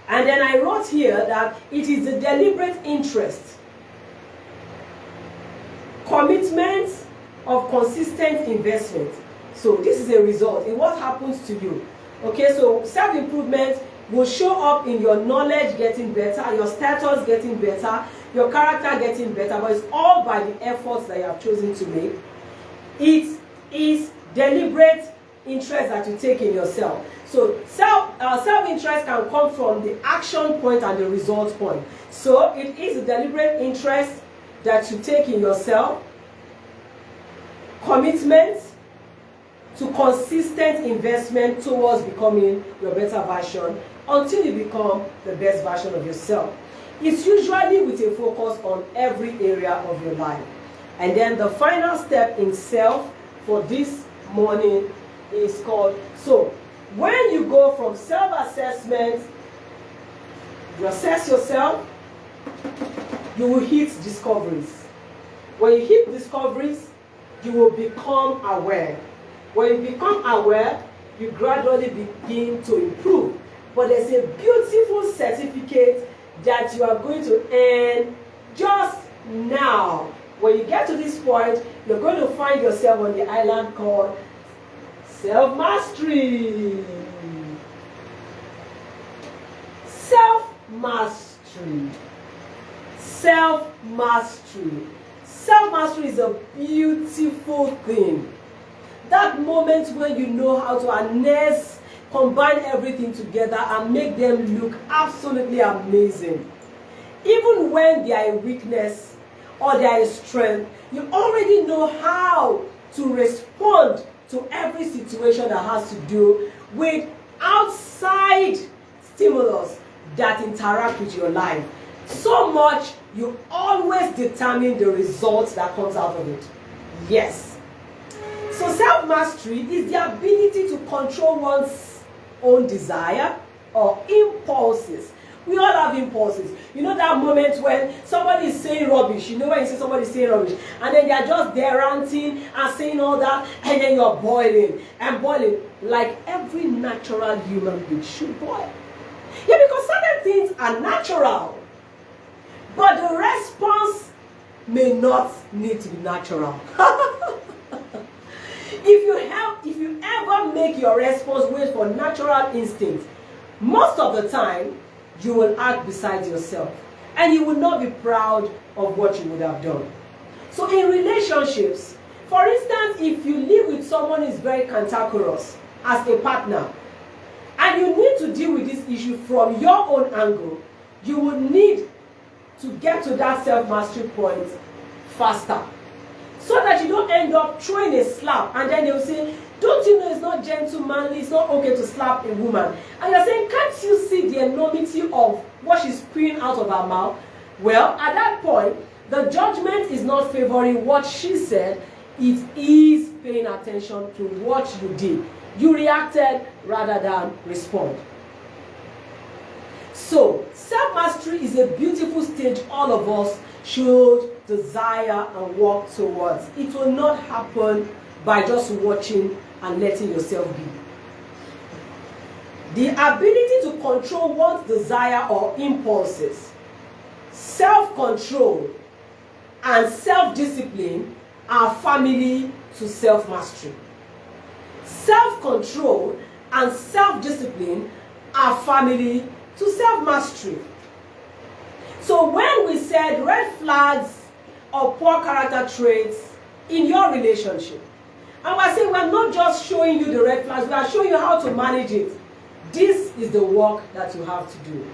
And then I wrote here that it is the deliberate interest, commitment of consistent investment. So this is a result in what happens to you. Okay, so self-improvement will show up in your knowledge getting better, your status getting better, your character getting better, but it's all by the efforts that you have chosen to make. It is deliberate interest that you take in yourself. So self-interest can come from the action point and the result point. So it is a deliberate interest that you take in yourself, commitment to consistent investment towards becoming your better version until you become the best version of yourself. It's usually with a focus on every area of your life. And then the final step in self for this morning is called, so when you go from self-assessment, you assess yourself, you will hit discoveries. When you hit discoveries, you will become aware. When you become aware, you gradually begin to improve. But there's a beautiful certificate that you are going to earn just now. When you get to this point, you're going to find yourself on the island called self-mastery. Self-mastery. Self-mastery. Self-mastery is a beautiful thing. That moment when you know how to harness, combine everything together and make them look absolutely amazing. Even when they are a weakness or they are a strength, you already know how to respond to every situation that has to do with outside stimulus that interact with your life. So much, you always determine the results that comes out of it. Yes. So self-mastery is the ability to control one's own desire or impulses. We all have impulses. You know that moment when somebody is saying rubbish, you know when you see somebody saying rubbish, and then they are just there ranting and saying all that, and then you're boiling and boiling, like every natural human being should boil. Yeah, because certain things are natural, but the response may not need to be natural. If you ever make your response wait for natural instinct, most of the time, you will act beside yourself. And you will not be proud of what you would have done. So in relationships, for instance, if you live with someone who is very cantankerous as a partner, and you need to deal with this issue from your own angle, you will need to get to that self-mastery point faster. So that you don't end up throwing a slap and then they'll say, don't you know it's not gentlemanly, it's not okay to slap a woman. And you're saying, can't you see the enormity of what she's spewing out of her mouth? Well, at that point, the judgment is not favoring what she said, it is paying attention to what you did. You reacted rather than respond. So, self-mastery is a beautiful stage all of us should desire and work towards. It will not happen by just watching and letting yourself be. The ability to control one's desire or impulses, self-control, and self-discipline are family to self-mastery. Self-control and self-discipline are family to self-mastery. So when we said red flags or poor character traits in your relationship, and we're saying we're not just showing you the red flags, we are showing you how to manage it. This is the work that you have to do.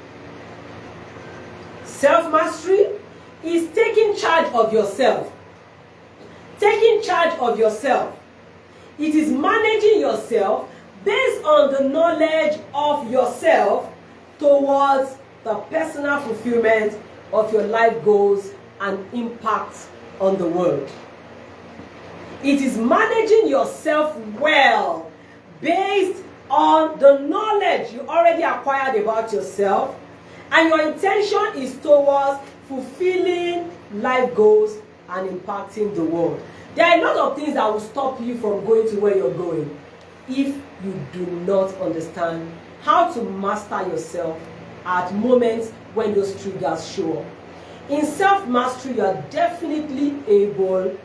Self-mastery is taking charge of yourself. Taking charge of yourself. It is managing yourself based on the knowledge of yourself towards the personal fulfillment of your life goals and impact on the world. It is managing yourself well based on the knowledge you already acquired about yourself, and your intention is towards fulfilling life goals and impacting the world. There are a lot of things that will stop you from going to where you're going if you do not understand how to master yourself at moments when those triggers show up. In self-mastery, you are definitely able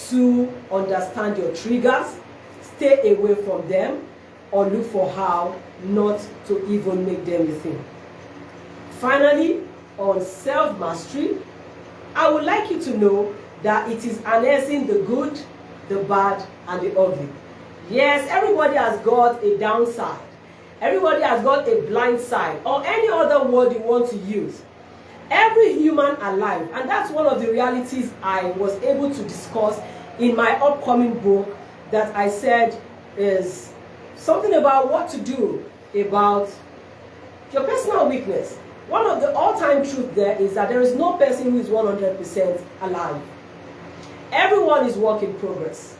to understand your triggers, stay away from them, or look for how not to even make them a thing. Finally, on self-mastery, I would like you to know that it is harnessing the good, the bad, and the ugly. Yes, everybody has got a downside. Everybody has got a blind side, or any other word you want to use. Every human alive, and that's one of the realities I was able to discuss in my upcoming book that I said is something about what to do about your personal weakness. One of the all-time truths there is that there is no person who is 100% alive. Everyone is work in progress.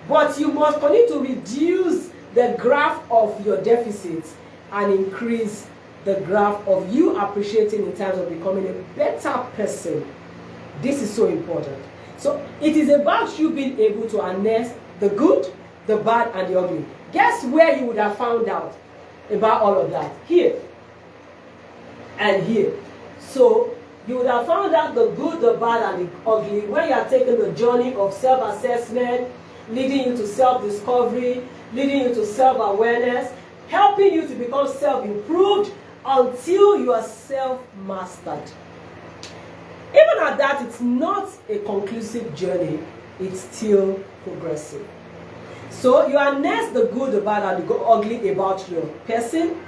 But you must continue to reduce the graph of your deficits and increase the graph of you appreciating in terms of becoming a better person. This is so important. So it is about you being able to harness the good, the bad, and the ugly. Guess where you would have found out about all of that? Here and here. So you would have found out the good, the bad, and the ugly when you are taking the journey of self-assessment, leading you to self-discovery, leading you to self-awareness, helping you to become self-improved until you are self-mastered. Even at that, it's not a conclusive journey. It's still progressive. So you harness the good, the bad, and the ugly about your person,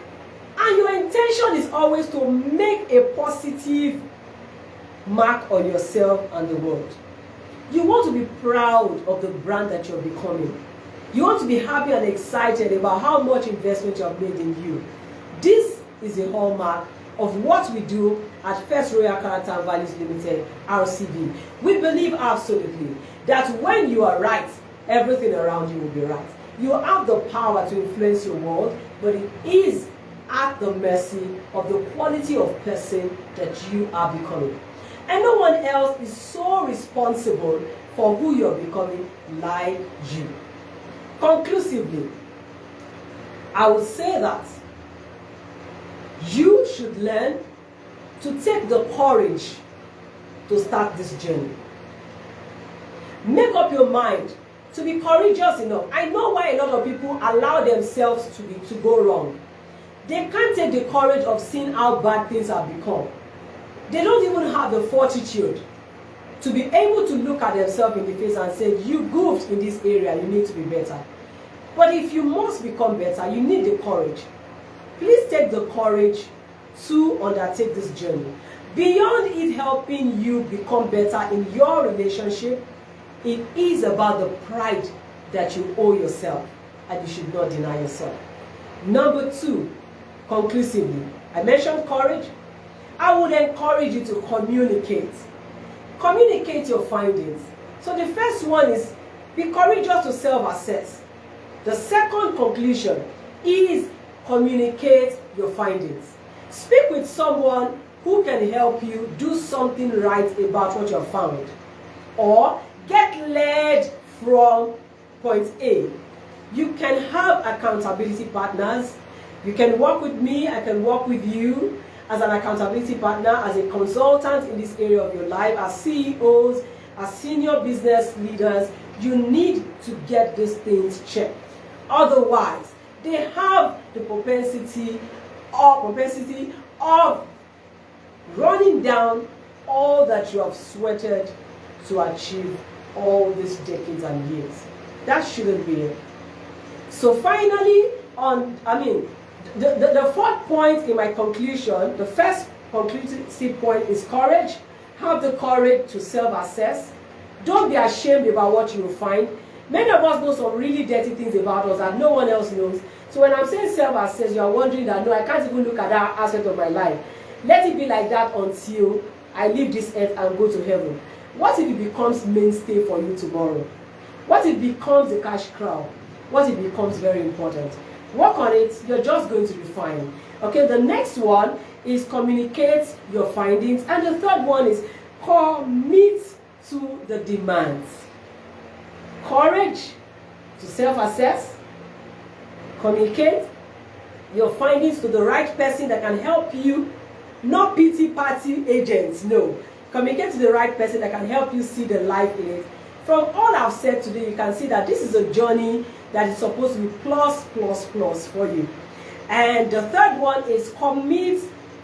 and your intention is always to make a positive mark on yourself and the world. You want to be proud of the brand that you're becoming. You want to be happy and excited about how much investment you have made in you. This is a hallmark of what we do at First Royal Character and Values Limited, RCV. We believe absolutely that when you are right, everything around you will be right. You have the power to influence your world, but it is at the mercy of the quality of person that you are becoming. And no one else is so responsible for who you're becoming like you. Conclusively, I would say that you should learn to take the courage to start this journey. Make up your mind to be courageous enough. I know why a lot of people allow themselves to go wrong. They can't take the courage of seeing how bad things have become. They don't even have the fortitude to be able to look at themselves in the face and say, you goofed in this area, you need to be better. But if you must become better, you need the courage. Please take the courage to undertake this journey. Beyond it helping you become better in your relationship, it is about the pride that you owe yourself, and you should not deny yourself. Number 2, conclusively, I mentioned courage. I would encourage you to communicate. Communicate your findings. So the first one is be courageous to self-assess. The second conclusion is communicate your findings. Speak with someone who can help you do something right about what you have found. or get led from point A. You can have accountability partners. You can work with me, I can work with you as an accountability partner, as a consultant in this area of your life, as CEOs, as senior business leaders. You need to get these things checked. Otherwise, they have the propensity of running down all that you have sweated to achieve all these decades and years. That shouldn't be it. So finally, the fourth point in my conclusion, the first conclusive point is courage. Have the courage to self-assess. Don't be ashamed about what you will find. Many of us know some really dirty things about us that no one else knows. So when I'm saying self-assess, you are wondering that, no, I can't even look at that aspect of my life. Let it be like that until I leave this earth and go to heaven. What if it becomes mainstay for you tomorrow? What if it becomes a cash cow? What if it becomes very important? Work on it. You're just going to be fine. Okay, the next one is communicate your findings. And the third one is commit to the demands. Courage to self-assess. Communicate your findings to the right person that can help you. Not pity party agents, no. Communicate to the right person that can help you see the life in it. From all I've said today, you can see that this is a journey that is supposed to be plus, plus, plus for you. And the third one is commit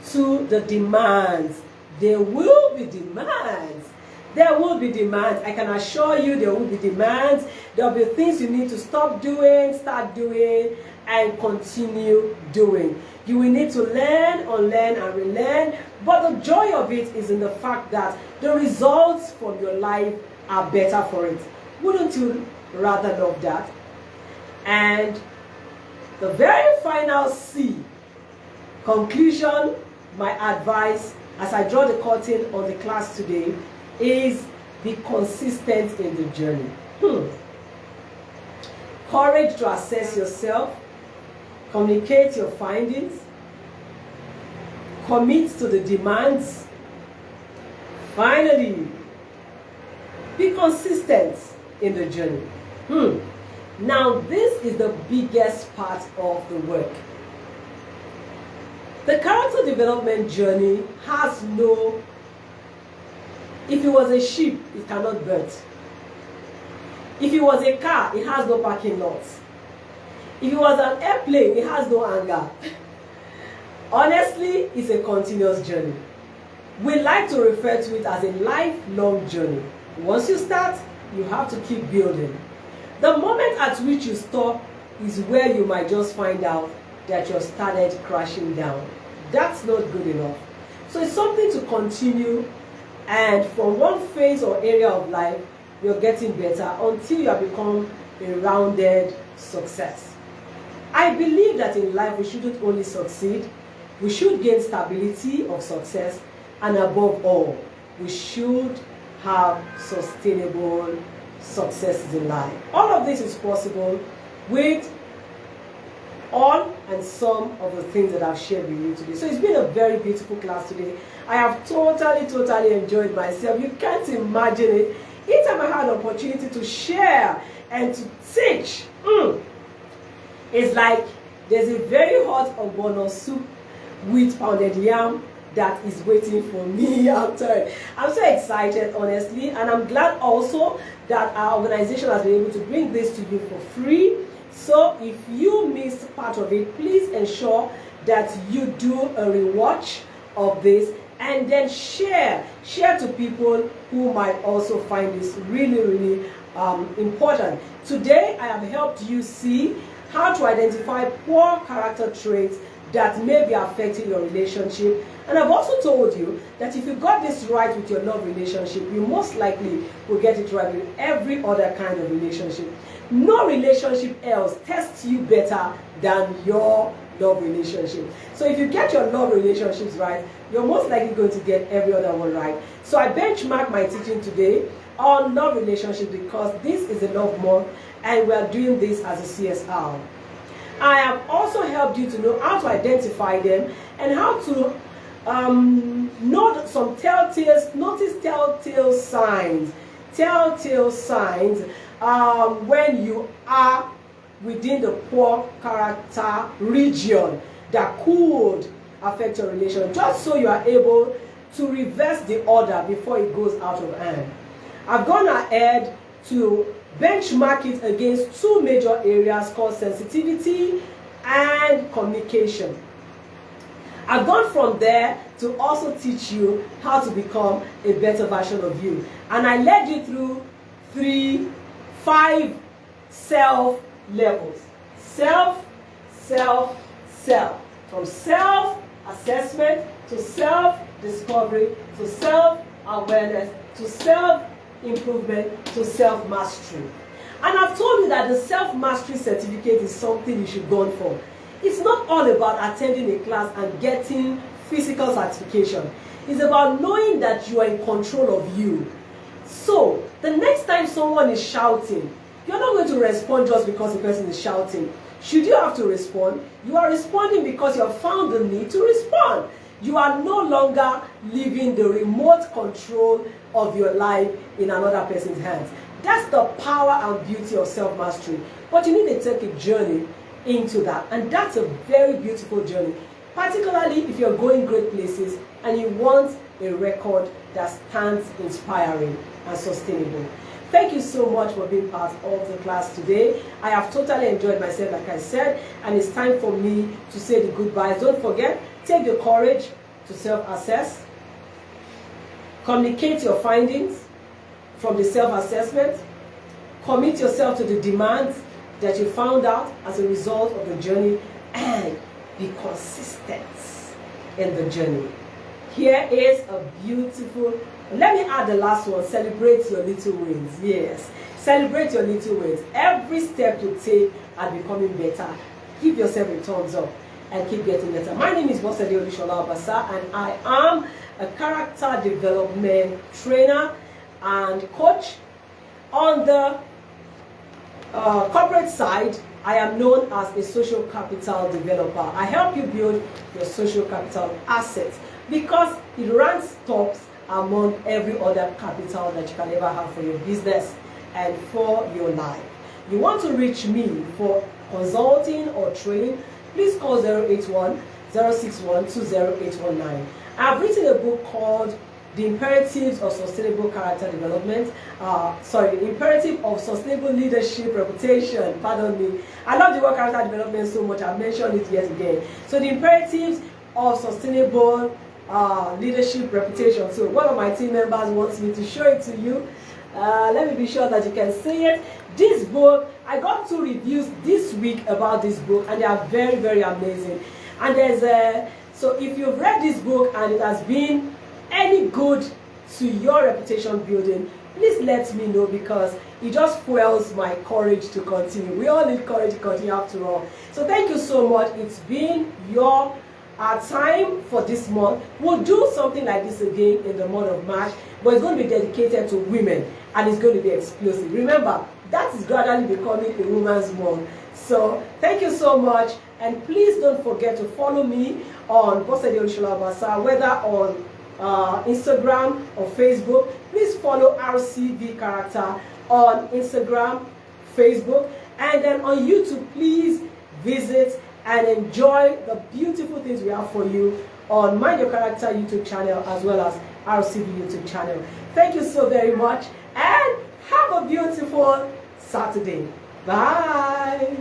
to the demands. There will be demands. There will be demands. I can assure you there will be demands. There will be things you need to stop doing, start doing, and continue doing. You will need to learn, unlearn, and relearn. But the joy of it is in the fact that the results from your life are better for it. Wouldn't you rather love that? And the very final C, conclusion, my advice as I draw the curtain on the class today is be consistent in the journey. Courage to assess yourself, communicate your findings, commit to the demands. Finally, be consistent in the journey. Now, this is the biggest part of the work. The character development journey has no, if it was a ship, it cannot birth. If it was a car, it has no parking lots. If it was an airplane, it has no hangar. Honestly, it's a continuous journey. We like to refer to it as a lifelong journey. Once you start, you have to keep building. The moment at which you stop is where you might just find out that you started crashing down. That's not good enough. So it's something to continue, and from one phase or area of life, you're getting better until you have become a rounded success. I believe that in life we shouldn't only succeed, we should gain stability of success, and above all, we should have sustainable successes in life. All of this is possible with all and some of the things that I've shared with you today. So it's been a very beautiful class today. I have totally enjoyed myself. You can't imagine it. Each time I had an opportunity to share and to teach, it's like there's a very hot ogbono soup with pounded yam that is waiting for me after. I'm so excited, honestly, and I'm glad also that our organization has been able to bring this to you for free. So if you missed part of it, please ensure that you do a rewatch of this and then share to people who might also find this really important. Today, I have helped you see how to identify poor character traits that may be affecting your relationship. And I've also told you that if you got this right with your love relationship, you most likely will get it right with every other kind of relationship. No relationship else tests you better than your love relationship. So if you get your love relationships right, you're most likely going to get every other one right. So I benchmark my teaching today on love relationships because this is a love month and we are doing this as a CSR. I have also helped you to know how to identify them and how to notice telltale signs telltale signs when you are within the poor character region that could affect your relation, just so you are able to reverse the order before it goes out of hand. I've gone ahead to benchmark it against two major areas called sensitivity and communication. I've gone from there to also teach you how to become a better version of you. And I led you through 5 self levels. Self, self, self. From self-assessment to self-discovery to self-awareness to self-improvement to self-mastery. And I've told you that the self-mastery certificate is something you should go for. It's not all about attending a class and getting physical certification. It's about knowing that you are in control of you. So, the next time someone is shouting, you're not going to respond just because the person is shouting. Should you have to respond? You are responding because you have found the need to respond. You are no longer leaving the remote control of your life in another person's hands. That's the power and beauty of self-mastery. But you need to take a journey into that. And that's a very beautiful journey, particularly if you're going great places and you want a record that stands inspiring and sustainable. Thank you so much for being part of the class today. I have totally enjoyed myself, like I said, and it's time for me to say the goodbyes. Don't forget, take the courage to self-assess. Communicate your findings from the self-assessment. Commit yourself to the demands that you found out as a result of the journey, and be consistent in the journey. Here is a beautiful, let me add the last one, celebrate your little wins. Yes, celebrate your little wins. Every step you take at becoming better, give yourself a thumbs up and keep getting better. My name is Olusola-Obasa, and I am a character development trainer and coach. On the corporate side, I am known as a social capital developer. I help you build your social capital assets because it ranks tops among every other capital that you can ever have for your business and for your life. You want to reach me for consulting or training, please call 081-061-20819. I've written a book called The Imperatives of Sustainable Character Development. The Imperative of Sustainable Leadership Reputation. Pardon me. I love the word character development so much, I've mentioned it yet again. So the Imperatives of Sustainable Leadership Reputation. So one of my team members wants me to show it to you. Let me be sure that you can see it. This book, I got 2 reviews this week about this book, and they are very, very amazing. And there's so if you've read this book and it has been any good to your reputation building, please let me know, because it just fuels my courage to continue. We all need courage to continue after all. So thank you so much. It's been your time for this month. We'll do something like this again in the month of March, but it's going to be dedicated to women, and it's going to be explosive. Remember, that is gradually becoming a woman's month. So thank you so much, and please don't forget to follow me on Olusola-Obasa, whether on Instagram or Facebook. Please follow RCV Character on Instagram, Facebook, and then on YouTube, please visit and enjoy the beautiful things we have for you on Mind Your Character YouTube channel as well as RCV YouTube channel. Thank you so very much, and have a beautiful Saturday. Bye.